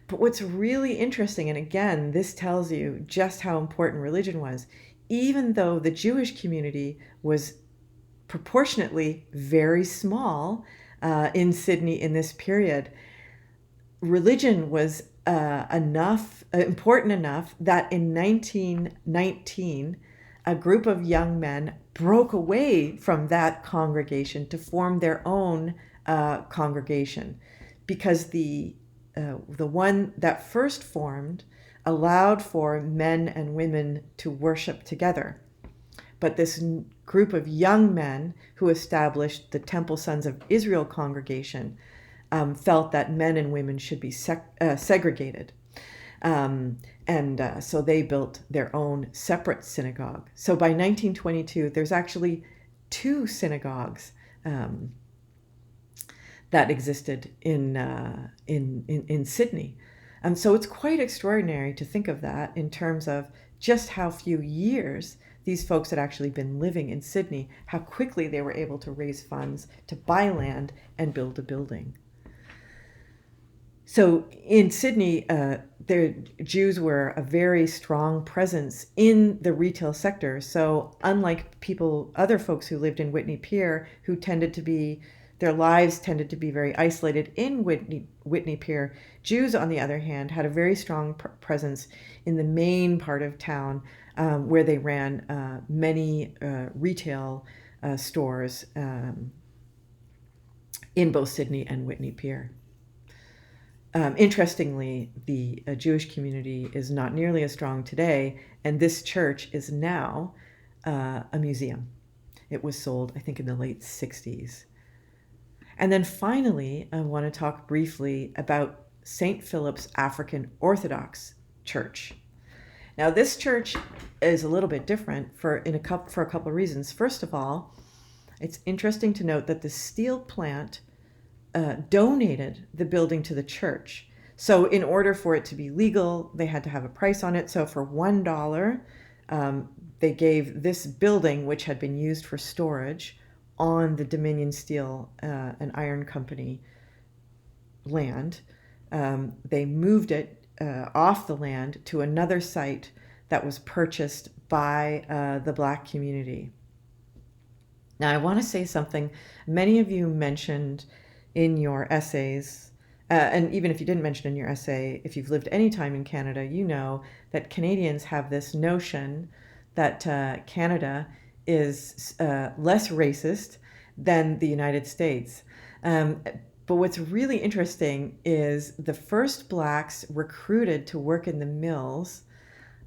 But what's really interesting, and again, this tells you just how important religion was, even though the Jewish community was proportionately very small in Sydney in this period, religion was important enough that in 1919, a group of young men broke away from that congregation to form their own congregation, because the one that first formed allowed for men and women to worship together. But this group of young men who established the Temple Sons of Israel congregation felt that men and women should be segregated. So they built their own separate synagogue. So by 1922, there's actually two synagogues that existed in Sydney. So it's quite extraordinary to think of that in terms of just how few years these folks had actually been living in Sydney, how quickly they were able to raise funds to buy land and build a building. So in Sydney, Jews were a very strong presence in the retail sector. So unlike other folks who lived in Whitney Pier, who tended to be, their lives tended to be very isolated in Whitney Pier, Jews, on the other hand, had a very strong presence in the main part of town, where they ran many retail stores in both Sydney and Whitney Pier. Interestingly, the Jewish community is not nearly as strong today, and this church is now a museum. It was sold, I think, in the late 60s. And then finally, I want to talk briefly about St. Philip's African Orthodox Church. Now, this church is a little bit different for a couple of reasons. First of all, it's interesting to note that the steel plant donated the building to the church. So in order for it to be legal, they had to have a price on it. So for $1, they gave this building, which had been used for storage on the Dominion Steel and Iron Company land, they moved it off the land to another site that was purchased by the Black community. Now, I want to say something. Many of you mentioned in your essays, and even if you didn't mention in your essay, if you've lived any time in Canada, you know that Canadians have this notion that Canada is less racist than the United States. But what's really interesting is the first Blacks recruited to work in the mills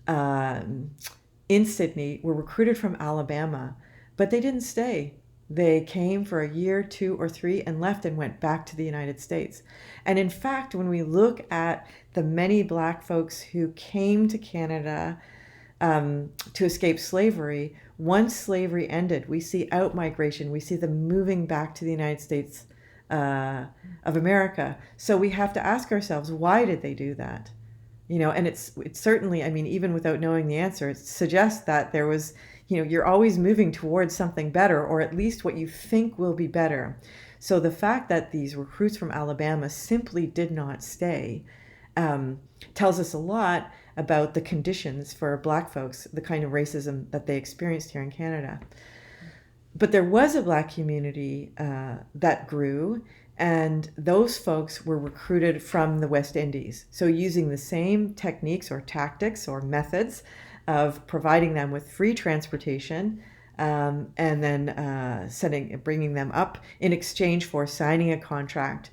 in Sydney were recruited from Alabama, but they didn't stay. They came for a year, 2 or 3, and left and went back to the United States. And in fact, when we look at the many Black folks who came to Canada to escape slavery, once slavery ended, we see outmigration. We see them moving back to the United States of America. So we have to ask ourselves, why did they do that? And it's certainly, I mean, even without knowing the answer, it suggests that there was, you're always moving towards something better, or at least what you think will be better. So the fact that these recruits from Alabama simply did not stay tells us a lot about the conditions for Black folks, the kind of racism that they experienced here in Canada. But there was a Black community that grew, and those folks were recruited from the West Indies. So using the same techniques or tactics or methods of providing them with free transportation, and then bringing them up in exchange for signing a contract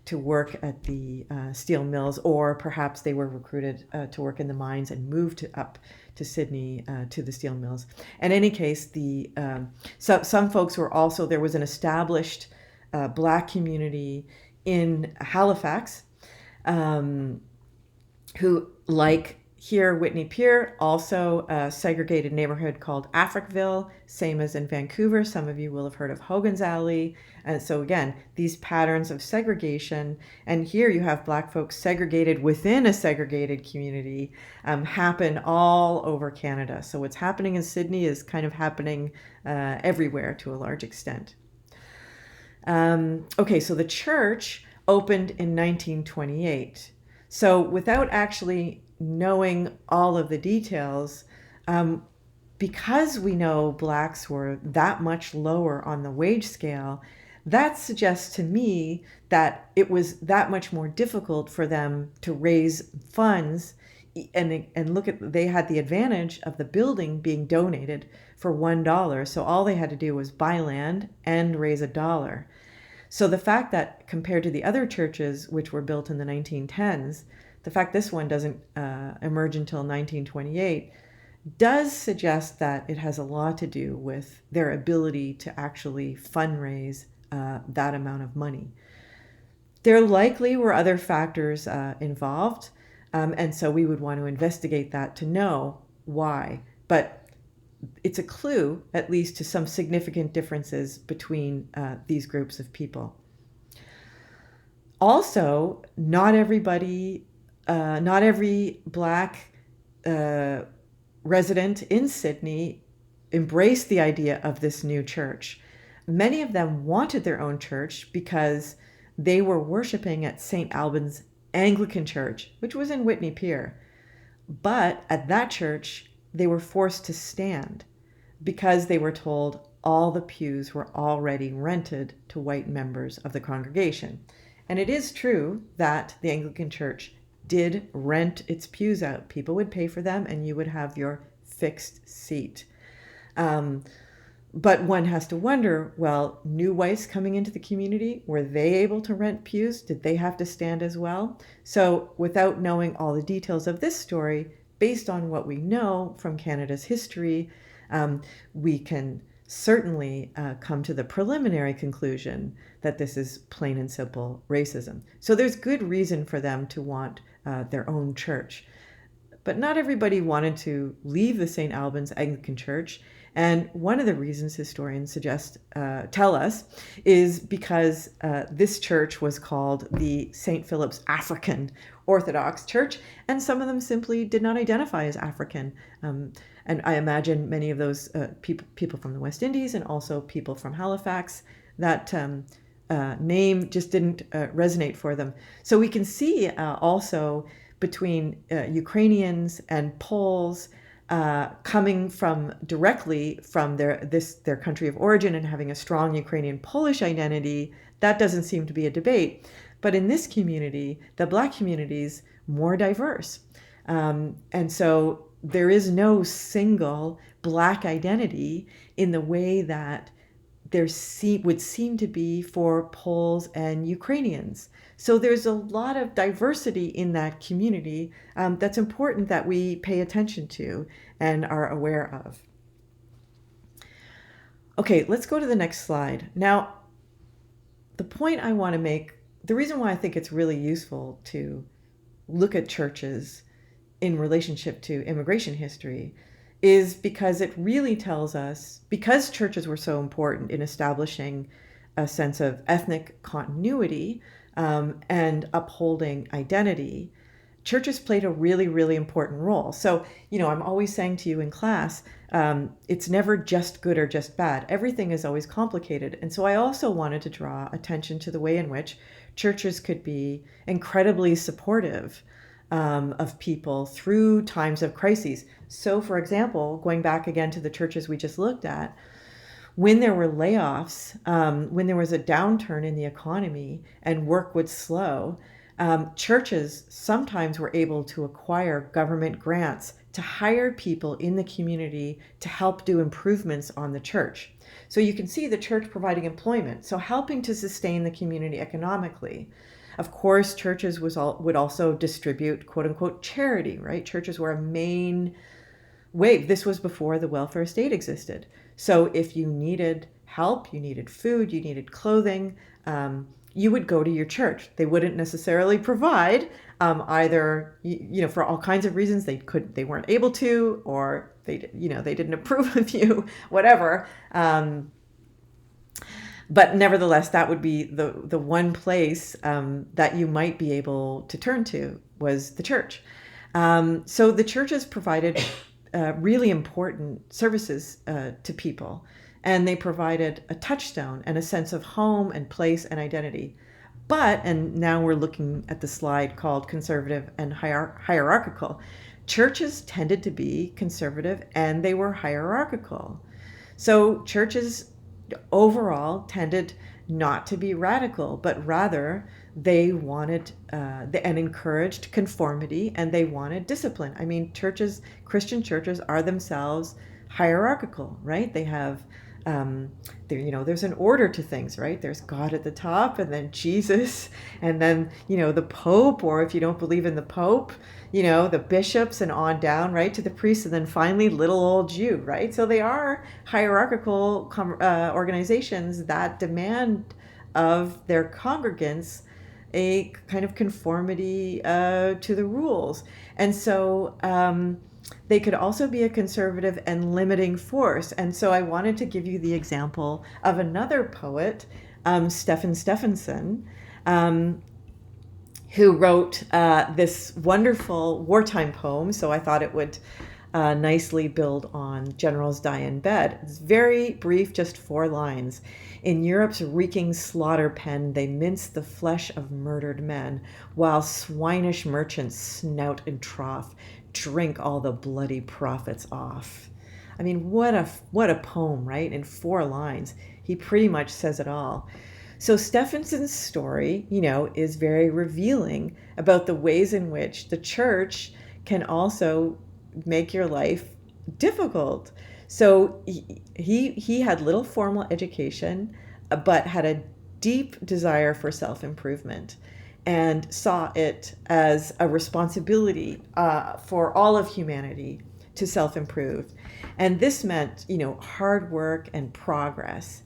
to work at the steel mills, or perhaps they were recruited to work in the mines and moved up to Sydney to the steel mills. In any case, some folks were also, there was an established Black community in Halifax who, like here, Whitney Pier, also a segregated neighborhood called Africville, same as in Vancouver. Some of you will have heard of Hogan's Alley. And so again, these patterns of segregation, and here you have Black folks segregated within a segregated community, happen all over Canada. So what's happening in Sydney is kind of happening everywhere to a large extent. Okay, so the church opened in 1928. So without actually knowing all of the details, because we know Blacks were that much lower on the wage scale, that suggests to me that it was that much more difficult for them to raise funds. And look at, they had the advantage of the building being donated for $1. So all they had to do was buy land and raise $1. So the fact that compared to the other churches, which were built in the 1910s, the fact this one doesn't emerge until 1928 does suggest that it has a lot to do with their ability to actually fundraise that amount of money. There likely were other factors involved, and so we would want to investigate that to know why. But it's a clue, at least, to some significant differences between these groups of people. Also, not every Black resident in Sydney embraced the idea of this new church. Many of them wanted their own church because they were worshiping at St. Albans Anglican Church, which was in Whitney, Pier. But at that church, they were forced to stand because they were told all the pews were already rented to white members of the congregation. And it is true that the Anglican Church did rent its pews out. People would pay for them and you would have your fixed seat. But one has to wonder, well, new whites coming into the community, were they able to rent pews? Did they have to stand as well? So without knowing all the details of this story, based on what we know from Canada's history, we can certainly come to the preliminary conclusion that this is plain and simple racism. So there's good reason for them to want their own church. But not everybody wanted to leave the St. Albans Anglican Church. And one of the reasons historians tell us is because this church was called the St. Philip's African Orthodox Church, and some of them simply did not identify as African. And I imagine many of those people from the West Indies and also people from Halifax, that name just didn't resonate for them. So we can see also between Ukrainians and Poles coming from directly from their country of origin and having a strong Ukrainian Polish identity, that doesn't seem to be a debate. But in this community, the Black community is more diverse. And so there is no single Black identity in the way that there would seem to be for Poles and Ukrainians. So there's a lot of diversity in that community that's important that we pay attention to and are aware of. Okay, let's go to the next slide. Now, the point I want to make, the reason why I think it's really useful to look at churches in relationship to immigration history is because it really tells us, because churches were so important in establishing a sense of ethnic continuity and upholding identity, churches played a really, really important role. So, I'm always saying to you in class, it's never just good or just bad. Everything is always complicated. And so I also wanted to draw attention to the way in which churches could be incredibly supportive of people through times of crises. So, for example, going back again to the churches we just looked at, when there were layoffs, when there was a downturn in the economy and work would slow, churches sometimes were able to acquire government grants to hire people in the community to help do improvements on the church. So you can see the church providing employment, so helping to sustain the community economically. Of course, churches would also distribute quote unquote charity, right? Churches were a main way. This was before the welfare state existed. So if you needed help, you needed food, you needed clothing, you would go to your church. They wouldn't necessarily provide either, for all kinds of reasons they weren't able to, or they didn't approve of you, whatever. But nevertheless, that would be the one place that you might be able to turn to was the church. So the churches provided really important services to people, and they provided a touchstone and a sense of home and place and identity. But, and now we're looking at the slide called conservative and hierarchical, churches tended to be conservative and they were hierarchical. So churches overall tended not to be radical, but rather they wanted and encouraged conformity, and they wanted discipline. I mean, Christian churches are themselves hierarchical, right? They have, there's an order to things, right? There's God at the top, and then Jesus, and then, the Pope, or if you don't believe in the Pope, the bishops, and on down, right, to the priests, and then finally little old you, right? So they are hierarchical organizations that demand of their congregants a kind of conformity to the rules. And so they could also be a conservative and limiting force. And so I wanted to give you the example of another poet, Stephenson, who wrote this wonderful wartime poem. So I thought it would nicely build on Generals die in bed. It's very brief, just 4 lines. In Europe's reeking slaughter pen, they mince the flesh of murdered men, while swinish merchants snout and trough, drink all the bloody profits off. I mean, what a poem, right? In 4 lines, he pretty much says it all. So Stephenson's story, is very revealing about the ways in which the church can also make your life difficult. So he had little formal education, but had a deep desire for self-improvement and saw it as a responsibility for all of humanity to self-improve. And this meant, hard work and progress.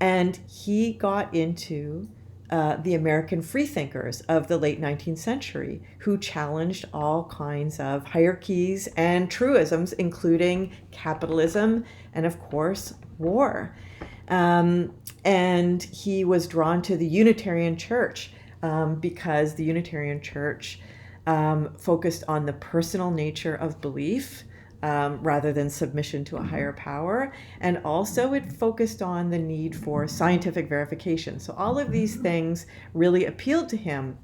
And he got into the American freethinkers of the late 19th century, who challenged all kinds of hierarchies and truisms, including capitalism and, of course, war. And he was drawn to the Unitarian Church because the Unitarian Church focused on the personal nature of belief rather than submission to a higher power. And also it focused on the need for scientific verification. So all of these things really appealed to him.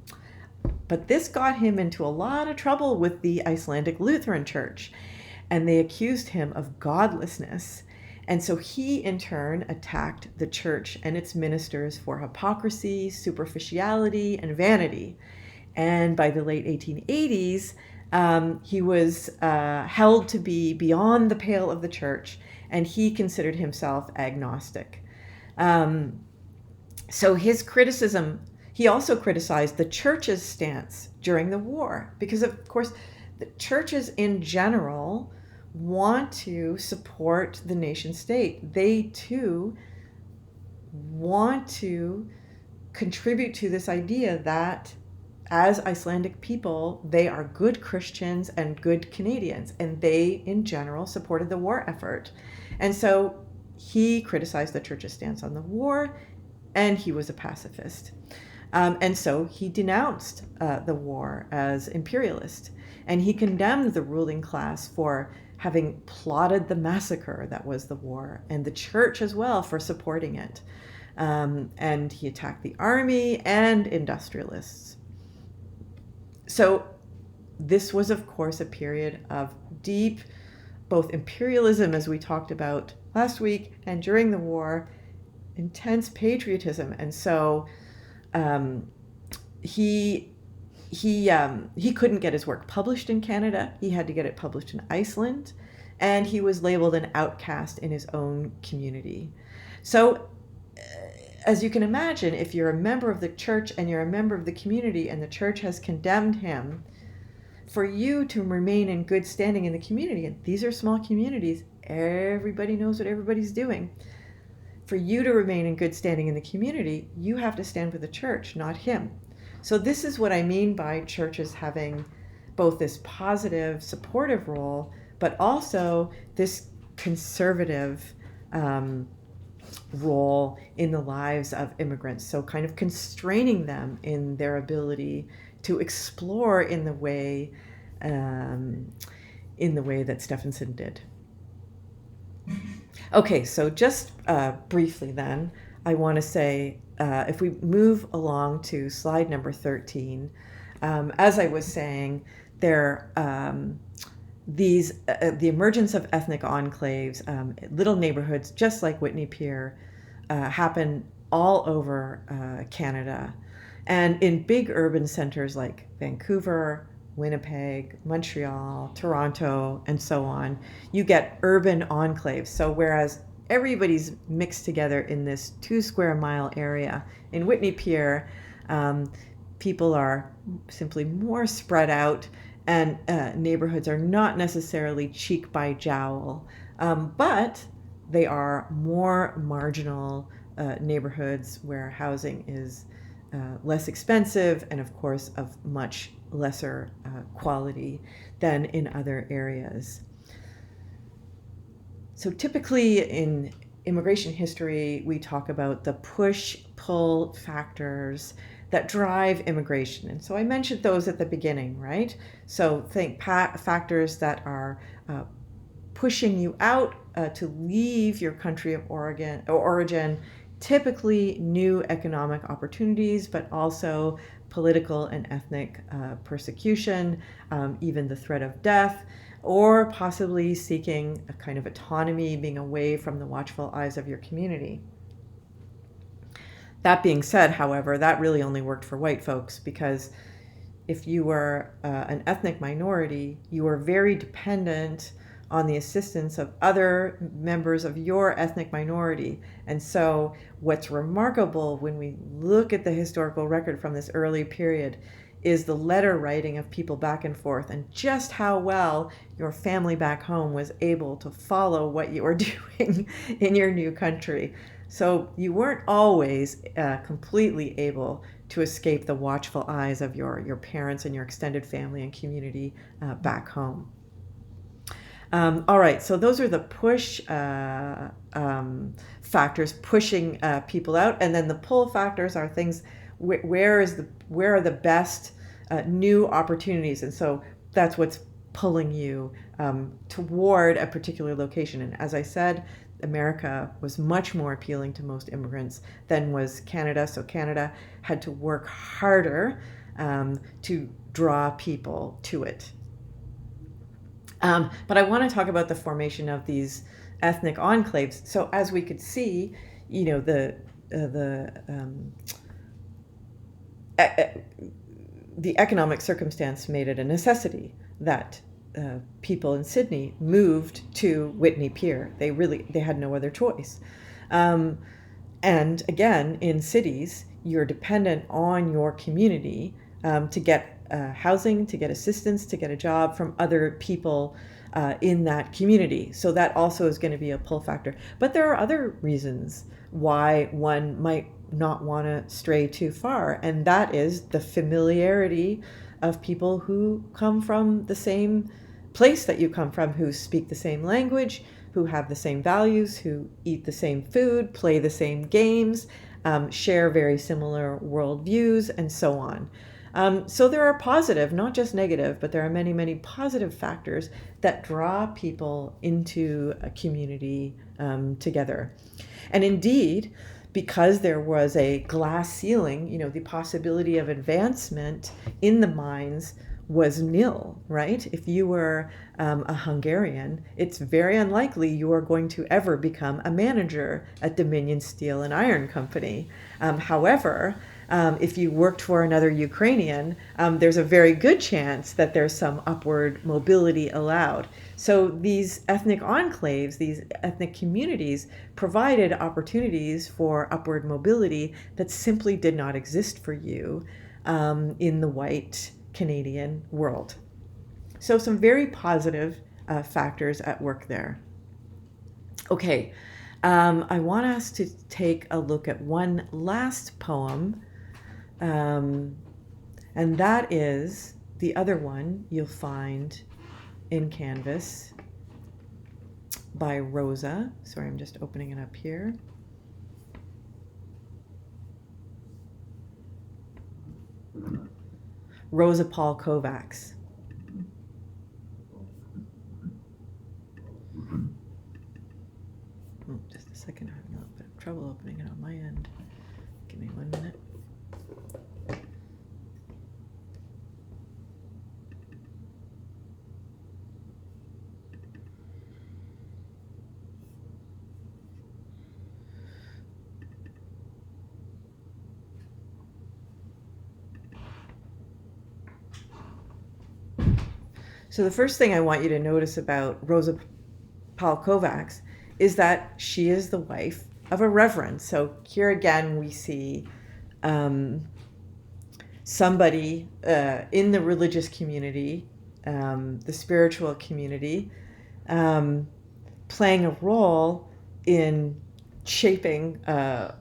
But this got him into a lot of trouble with the Icelandic Lutheran Church. And they accused him of godlessness. And so he, in turn, attacked the church and its ministers for hypocrisy, superficiality, and vanity. And by the late 1880s, he was held to be beyond the pale of the church, and he considered himself agnostic. So his criticism, he also criticized the church's stance during the war, because, of course, the churches in general want to support the nation state. They, too, want to contribute to this idea that as Icelandic people, they are good Christians and good Canadians, and they, in general, supported the war effort. And so he criticized the church's stance on the war, and he was a pacifist. And so he denounced the war as imperialist, and he condemned the ruling class for having plotted the massacre that was the war, and the church as well for supporting it. And he attacked the army and industrialists. So this was, of course, a period of deep, both imperialism, as we talked about last week, and during the war, intense patriotism. And so he couldn't get his work published in Canada. He had to get it published in Iceland, and he was labeled an outcast in his own community. So as you can imagine, if you're a member of the church and you're a member of the community and the church has condemned him, for you to remain in good standing in the community, and these are small communities, everybody knows what everybody's doing. For you to remain in good standing in the community, you have to stand with the church, not him. So this is what I mean by churches having both this positive, supportive role, but also this conservative role in the lives of immigrants. So kind of constraining them in their ability to explore in the way that Stephenson did. Okay, so just briefly then, I want to say, if we move along to slide number 13, as I was saying, the emergence of ethnic enclaves, little neighborhoods just like Whitney Pier, happen all over Canada. And in big urban centers like Vancouver, Winnipeg, Montreal, Toronto, and so on, you get urban enclaves. So whereas everybody's mixed together in this 2 square mile area, in Whitney Pier, people are simply more spread out, and neighborhoods are not necessarily cheek by jowl, but they are more marginal neighborhoods where housing is less expensive and, of course, of much lesser quality than in other areas. So typically in immigration history, we talk about the push-pull factors that drive immigration. And so I mentioned those at the beginning, right? So think factors that are pushing you out to leave your country of origin, typically new economic opportunities, but also political and ethnic persecution, even the threat of death, or possibly seeking a kind of autonomy, being away from the watchful eyes of your community. That being said, however, that really only worked for white folks, because if you were an ethnic minority, you were very dependent on the assistance of other members of your ethnic minority. And so what's remarkable when we look at the historical record from this early period is the letter writing of people back and forth, and just how well your family back home was able to follow what you were doing in your new country. So you weren't always completely able to escape the watchful eyes of your parents and your extended family and community back home. All right, so those are the push factors, pushing people out, and then the pull factors are things where are the best new opportunities, and so that's what's pulling you toward a particular location. And as I said, America was much more appealing to most immigrants than was Canada, so Canada had to work harder to draw people to it. But I want to talk about the formation of these ethnic enclaves. So as we could see, the economic circumstance made it a necessity that people in Sydney moved to Whitney Pier. They had no other choice. And again, in cities, you're dependent on your community to get housing, to get assistance, to get a job from other people in that community. So that also is going to be a pull factor. But there are other reasons why one might not want to stray too far, and that is the familiarity of people who come from the same place that you come from, who speak the same language, who have the same values, who eat the same food, play the same games, share very similar worldviews, and so on. So there are positive, not just negative, but there are many, many positive factors that draw people into a community together. And indeed, because there was a glass ceiling, the possibility of advancement in the mines was nil, right? If you were a Hungarian, it's very unlikely you are going to ever become a manager at Dominion Steel and Iron Company. However, if you worked for another Ukrainian, there's a very good chance that there's some upward mobility allowed. So these ethnic enclaves, these ethnic communities, provided opportunities for upward mobility that simply did not exist for you in the white Canadian world. So some very positive factors at work there. Okay, I want us to take a look at one last poem, and that is the other one you'll find in Canvas by Rosa. Sorry, I'm just opening it up here. Rosa Paul Kovacs. Oh, just a second, I'm having a little bit of trouble opening it on my end. Give me 1 minute. So the first thing I want you to notice about Rosa Paul Kovacs is that she is the wife of a reverend. So here again we see somebody in the religious community, the spiritual community, playing a role in shaping a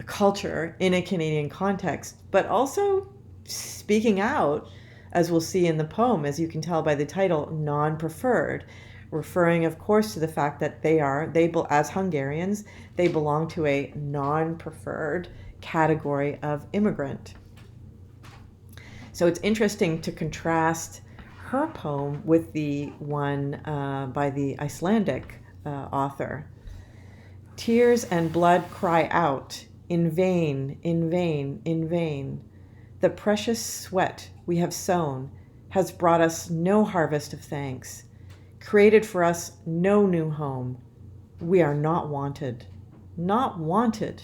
culture in a Canadian context, but also speaking out, as we'll see in the poem, as you can tell by the title, non-preferred, referring, of course, to the fact that as Hungarians, they belong to a non-preferred category of immigrant. So it's interesting to contrast her poem with the one by the Icelandic author. Tears and blood cry out, in vain, in vain, in vain. The precious sweat we have sown has brought us no harvest of thanks, created for us no new home. We are not wanted, not wanted.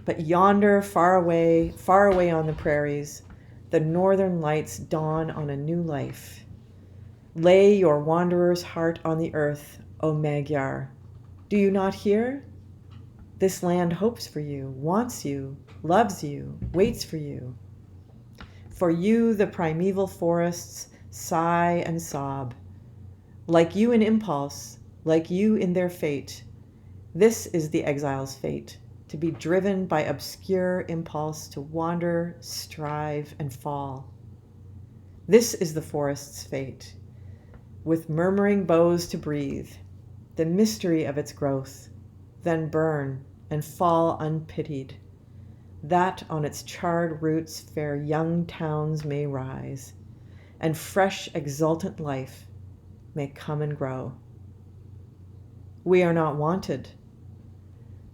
But yonder, far away on the prairies, the northern lights dawn on a new life. Lay your wanderer's heart on the earth, O Magyar. Do you not hear? This land hopes for you, wants you, loves you, waits for you. For you, the primeval forests sigh and sob. Like you in impulse, like you in their fate. This is the exile's fate, to be driven by obscure impulse to wander, strive, and fall. This is the forest's fate, with murmuring boughs to breathe, the mystery of its growth, then burn and fall unpitied, that on its charred roots fair young towns may rise, and fresh exultant life may come and grow. We are not wanted,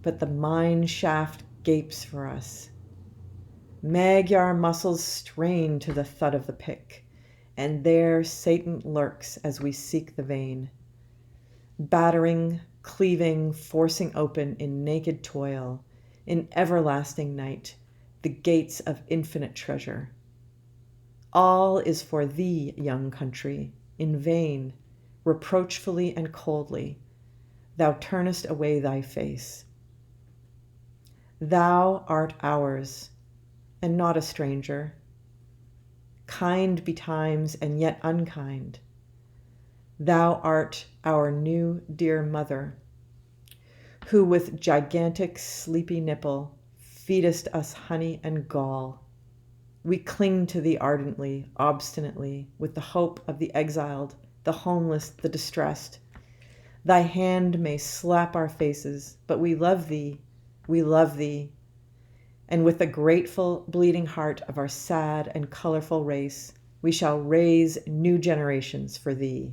but the mine shaft gapes for us. Magyar muscles strain to the thud of the pick, and there Satan lurks as we seek the vein, battering, cleaving, forcing open in naked toil, in everlasting night, the gates of infinite treasure. All is for thee, young country, in vain, reproachfully and coldly, thou turnest away thy face. Thou art ours, and not a stranger, kind betimes and yet unkind. Thou art our new dear mother, who with gigantic sleepy nipple feedest us honey and gall. We cling to thee ardently, obstinately, with the hope of the exiled, the homeless, the distressed. Thy hand may slap our faces, but we love thee, we love thee. And with the grateful, bleeding heart of our sad and colorful race, we shall raise new generations for thee.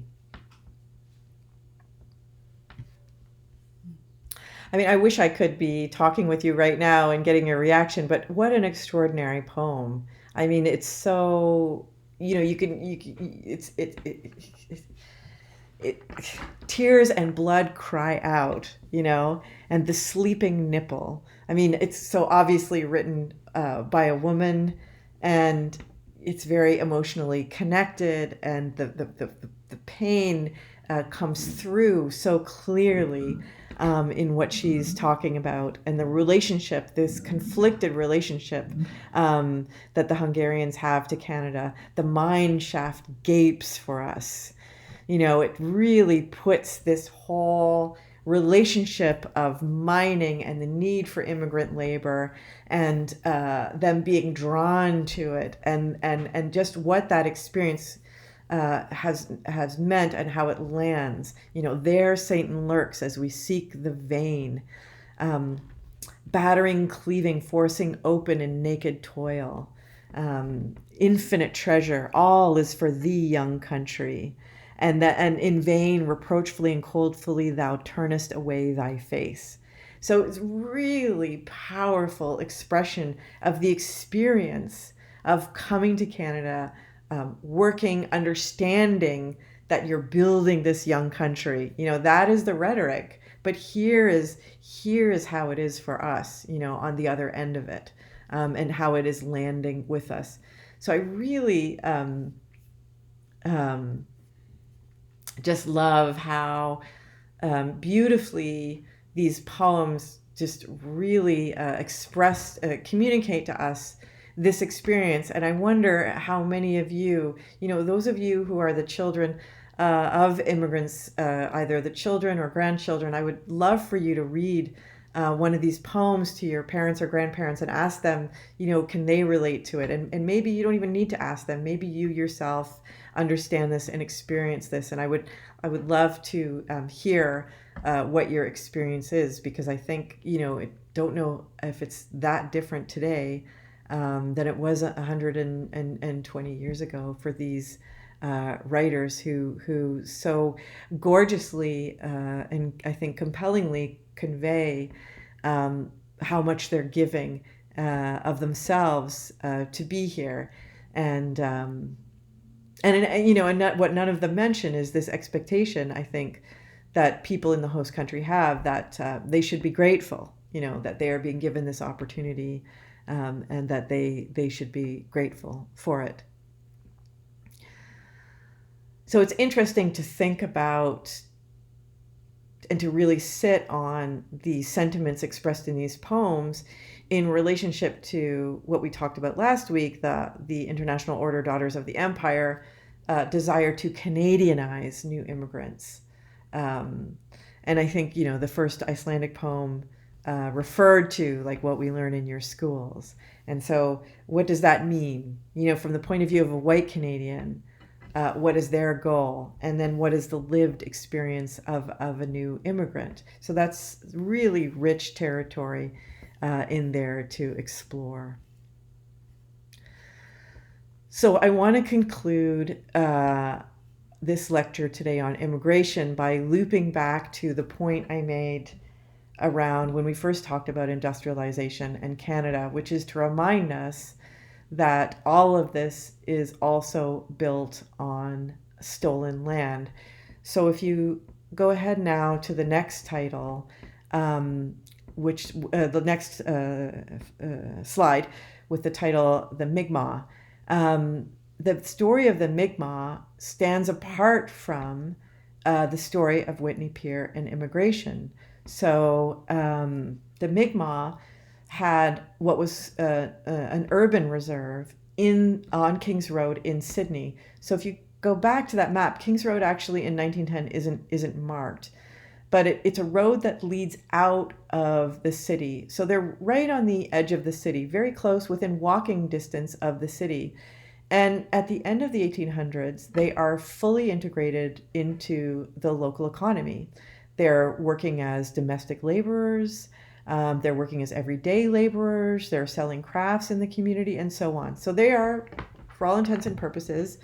I mean, I wish I could be talking with you right now and getting your reaction, but what an extraordinary poem. I mean, it's so, tears and blood cry out, and the sleeping nipple. I mean, it's so obviously written by a woman, and it's very emotionally connected, and the pain comes through so clearly in what she's talking about, and the relationship, this conflicted relationship that the Hungarians have to Canada. The mine shaft gapes for us. It really puts this whole relationship of mining and the need for immigrant labor and them being drawn to it, and just what that experience has meant and how it lands. There Satan lurks as we seek the vein, battering, cleaving, forcing open in naked toil. Infinite treasure, all is for thee, young country. And in vain, reproachfully and coldly, thou turnest away thy face. So it's really powerful expression of the experience of coming to Canada, working, understanding that you're building this young country. That is the rhetoric. But here is how it is for us, on the other end of it, and how it is landing with us. So I really just love how beautifully these poems just really communicate to us this experience. And I wonder how many of you, those of you who are the children of immigrants, either the children or grandchildren, I would love for you to read one of these poems to your parents or grandparents and ask them, can they relate to it? And maybe you don't even need to ask them. Maybe you yourself understand this and experience this. And I would love to hear what your experience is, because I think, don't know if it's that different today than it was 120 years ago for these writers who so gorgeously and I think compellingly convey how much they're giving of themselves to be here, and what none of them mention is this expectation, I think, that people in the host country have, that they should be grateful, that they are being given this opportunity, and that they should be grateful for it. So it's interesting to think about and to really sit on the sentiments expressed in these poems in relationship to what we talked about last week, the International Order Daughters of the Empire desire to Canadianize new immigrants. And I think, the first Icelandic poem referred to like what we learn in your schools. And so what does that mean? From the point of view of a white Canadian, what is their goal? And then what is the lived experience of a new immigrant? So that's really rich territory in there to explore. So I want to conclude this lecture today on immigration by looping back to the point I made around when we first talked about industrialization and Canada, which is to remind us that all of this is also built on stolen land. So if you go ahead now to the next title, which the next slide with the title, The Mi'kmaq. The story of the Mi'kmaq stands apart from the story of Whitney, Pier, and immigration. So the Mi'kmaq had what was an urban reserve on King's Road in Sydney. So if you go back to that map, King's Road actually in 1910 isn't marked, but it's a road that leads out of the city. So they're right on the edge of the city, very close, within walking distance of the city. And at the end of the 1800s, they are fully integrated into the local economy. They're working as domestic laborers. They're working as everyday laborers. They're selling crafts in the community and so on. So they are, for all intents and purposes,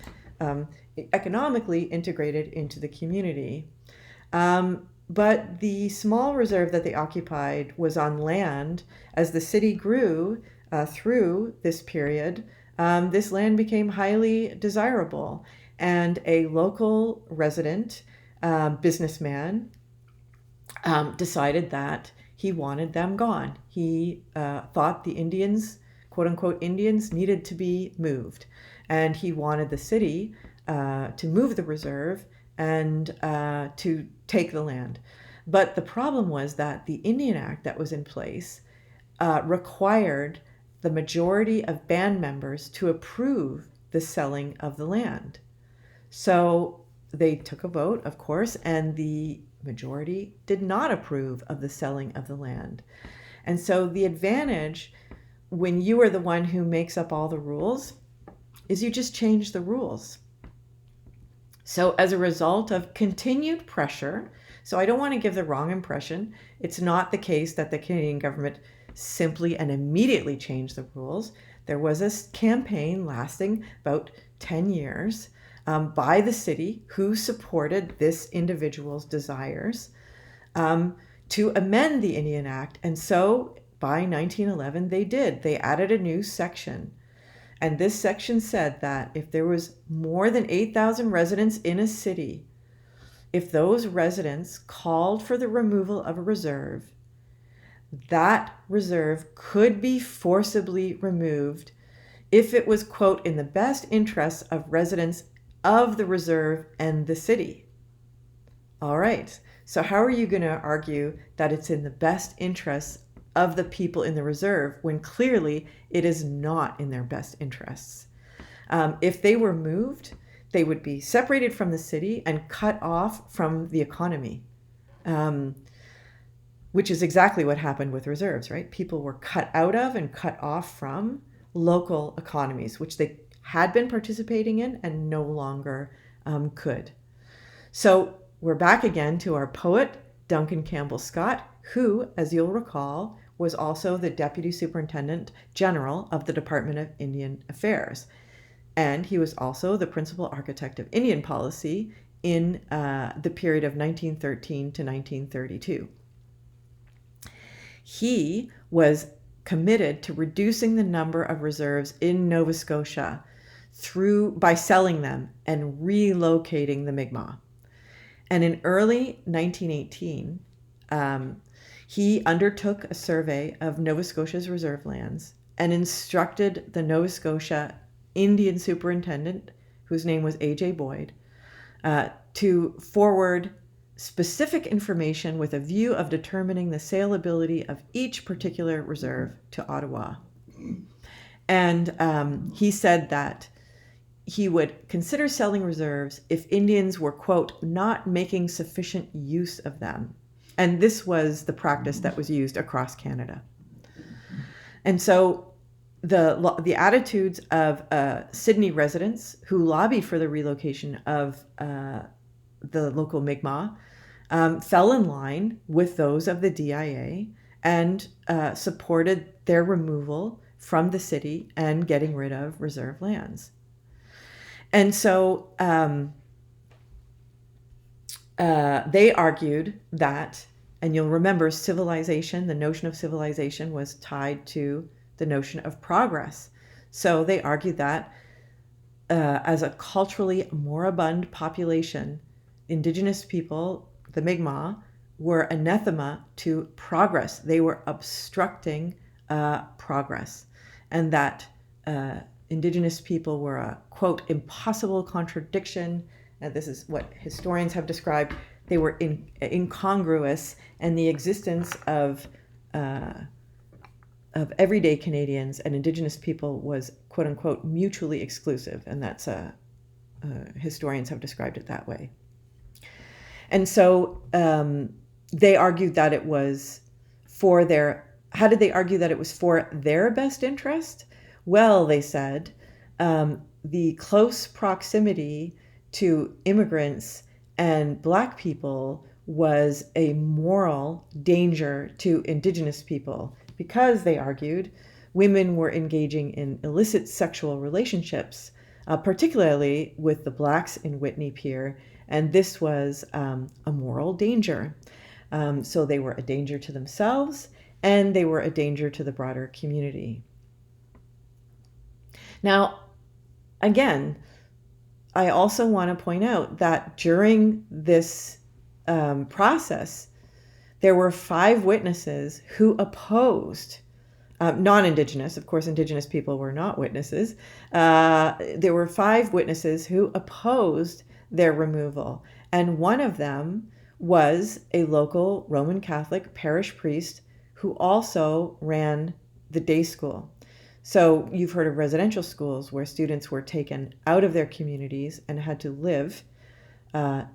economically integrated into the community. But the small reserve that they occupied was on land. As the city grew through this period, this land became highly desirable. And a local resident, businessman, decided that he wanted them gone. He thought the Indians, quote unquote Indians, needed to be moved. And he wanted the city to move the reserve and to take the land. But the problem was that the Indian Act that was in place required the majority of band members to approve the selling of the land. So they took a vote, of course, and the majority did not approve of the selling of the land. And so the advantage when you are the one who makes up all the rules is you just change the rules. So as a result of continued pressure, so I don't want to give the wrong impression. It's not the case that the Canadian government simply and immediately changed the rules. There was a campaign lasting about 10 years by the city who supported this individual's desires to amend the Indian Act. And so by 1911, they did. They added a new section. And this section said that if there was more than 8,000 residents in a city, if those residents called for the removal of a reserve, that reserve could be forcibly removed if it was, quote, in the best interests of residents of the reserve and the city. All right. So how are you going to argue that it's in the best interests of the people in the reserve when clearly it is not in their best interests? If they were moved, they would be separated from the city and cut off from the economy, which is exactly what happened with reserves, right? People were cut out of and cut off from local economies, which they had been participating in and no longer could. So we're back again to our poet, Duncan Campbell Scott, who, as you'll recall, was also the Deputy Superintendent General of the Department of Indian Affairs. And he was also the principal architect of Indian policy in the period of 1913 to 1932. He was committed to reducing the number of reserves in Nova Scotia by selling them and relocating the Mi'kmaq. And in early 1918, he undertook a survey of Nova Scotia's reserve lands and instructed the Nova Scotia Indian superintendent, whose name was A.J. Boyd, to forward specific information with a view of determining the saleability of each particular reserve to Ottawa. And he said that he would consider selling reserves if Indians were, quote, not making sufficient use of them. And this was the practice that was used across Canada. And so the attitudes of Sydney residents who lobbied for the relocation of the local Mi'kmaq fell in line with those of the DIA and supported their removal from the city and getting rid of reserve lands. And so they argued that, and you'll remember civilization, the notion of civilization was tied to the notion of progress. So they argued that as a culturally moribund population, Indigenous people, the Mi'kmaq, were anathema to progress. They were obstructing progress. And that Indigenous people were a, quote, impossible contradiction. And this is what historians have described. They were incongruous, and the existence of everyday Canadians and Indigenous people was, quote unquote, mutually exclusive. And that's historians have described it that way. And so they argued that it was for how did they argue that it was for their best interest? Well, they said, the close proximity to immigrants and Black people was a moral danger to Indigenous people because, they argued, women were engaging in illicit sexual relationships, particularly with the Blacks in Whitney, Pier, and this was a moral danger. So they were a danger to themselves, and they were a danger to the broader community. Now, again, I also want to point out that during this process, there were 5 witnesses who opposed, non-Indigenous, of course, Indigenous people were not witnesses. There were 5 witnesses who opposed their removal. And one of them was a local Roman Catholic parish priest who also ran the day school. So you've heard of residential schools where students were taken out of their communities and had to live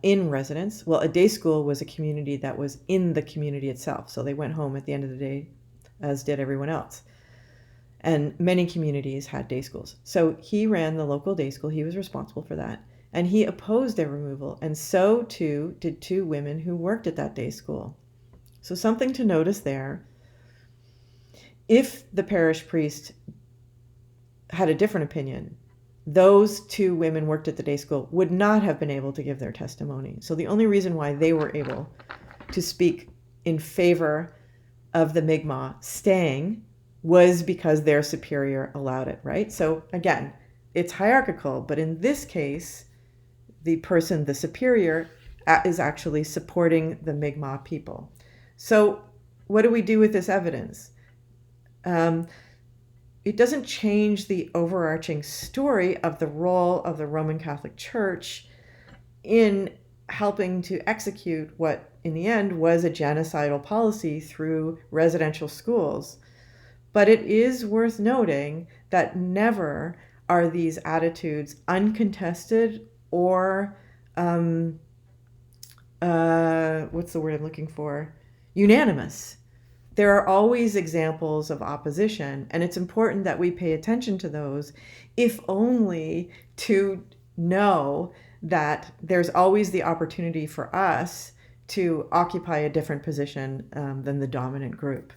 in residence. Well, a day school was a community that was in the community itself. So they went home at the end of the day, as did everyone else. And many communities had day schools. So he ran the local day school. He was responsible for that. And he opposed their removal. And so too did 2 women who worked at that day school. So something to notice there. If the parish priest had a different opinion, those 2 women worked at the day school would not have been able to give their testimony. So the only reason why they were able to speak in favor of the Mi'kmaq staying was because their superior allowed it, right? So again, it's hierarchical, but in this case, the superior, is actually supporting the Mi'kmaq people. So what do we do with this evidence? It doesn't change the overarching story of the role of the Roman Catholic Church in helping to execute what, in the end, was a genocidal policy through residential schools. But it is worth noting that never are these attitudes uncontested or, what's the word I'm looking for? Unanimous. There are always examples of opposition, and it's important that we pay attention to those, if only to know that there's always the opportunity for us to occupy a different position than the dominant group.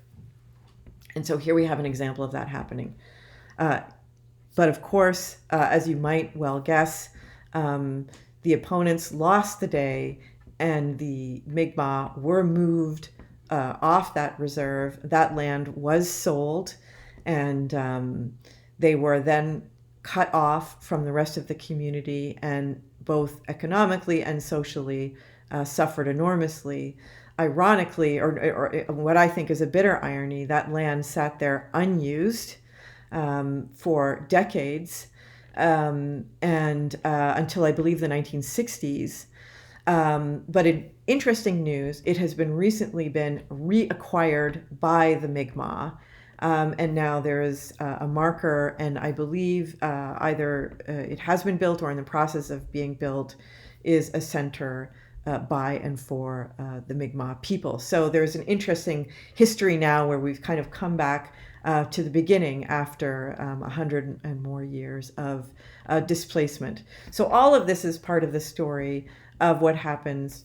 And so here we have an example of that happening. But of course, as you might well guess, the opponents lost the day, and the Mi'kmaq were moved off that reserve. That land was sold, and they were then cut off from the rest of the community, and both economically and socially suffered enormously. Ironically, or what I think is a bitter irony, that land sat there unused for decades, and until I believe the 1960s. But in interesting news, it has been recently been reacquired by the Mi'kmaq. And now there is a marker, and I believe either it has been built or in the process of being built, is a center by and for the Mi'kmaq people. So there's an interesting history now where we've kind of come back to the beginning after 100 and more years of displacement. So all of this is part of the story of what happens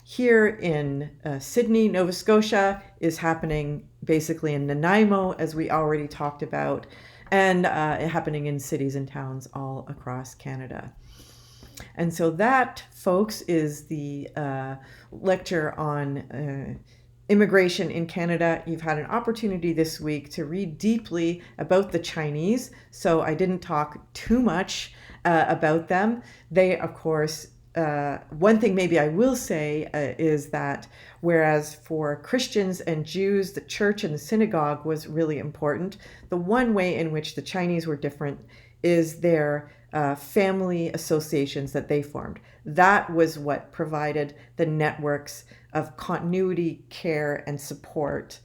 here in Sydney. Nova Scotia is happening basically in Nanaimo, as we already talked about, and happening in cities and towns all across Canada. And so that, folks, is the lecture on immigration in Canada. You've had an opportunity this week to read deeply about the Chinese, so I didn't talk too much about them. They, of course, one thing maybe I will say is that whereas for Christians and Jews, the church and the synagogue was really important, the one way in which the Chinese were different is their family associations that they formed. That was what provided the networks of continuity, care, and support.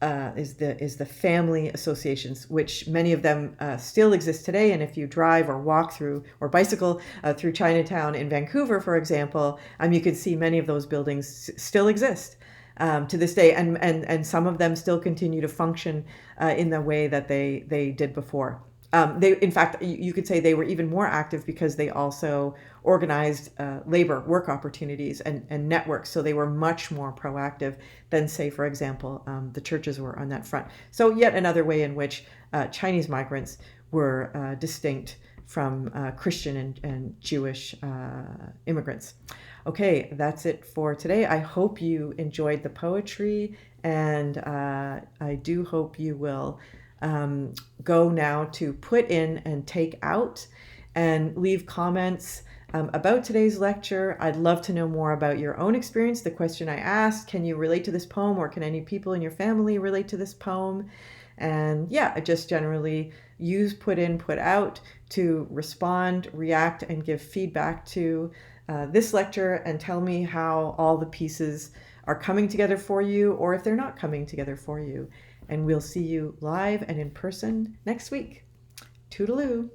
Is the family associations, which many of them still exist today. And if you drive or walk through or bicycle through Chinatown in Vancouver, for example, you can see many of those buildings still exist to this day, and some of them still continue to function in the way that they did before. In fact, you could say they were even more active because they also organized labor, work opportunities, and networks. So they were much more proactive than, say, for example, the churches were on that front. So yet another way in which Chinese migrants were distinct from Christian and Jewish immigrants. Okay, that's it for today. I hope you enjoyed the poetry, and I do hope you will go now to put in and take out and leave comments about today's lecture. I'd love to know more about your own experience. The question I asked, can you relate to this poem, or can any people in your family relate to this poem? And yeah, just generally use put in, put out to respond, react, and give feedback to this lecture, and tell me how all the pieces are coming together for you, or if they're not coming together for you. And we'll see you live and in person next week. Toodaloo.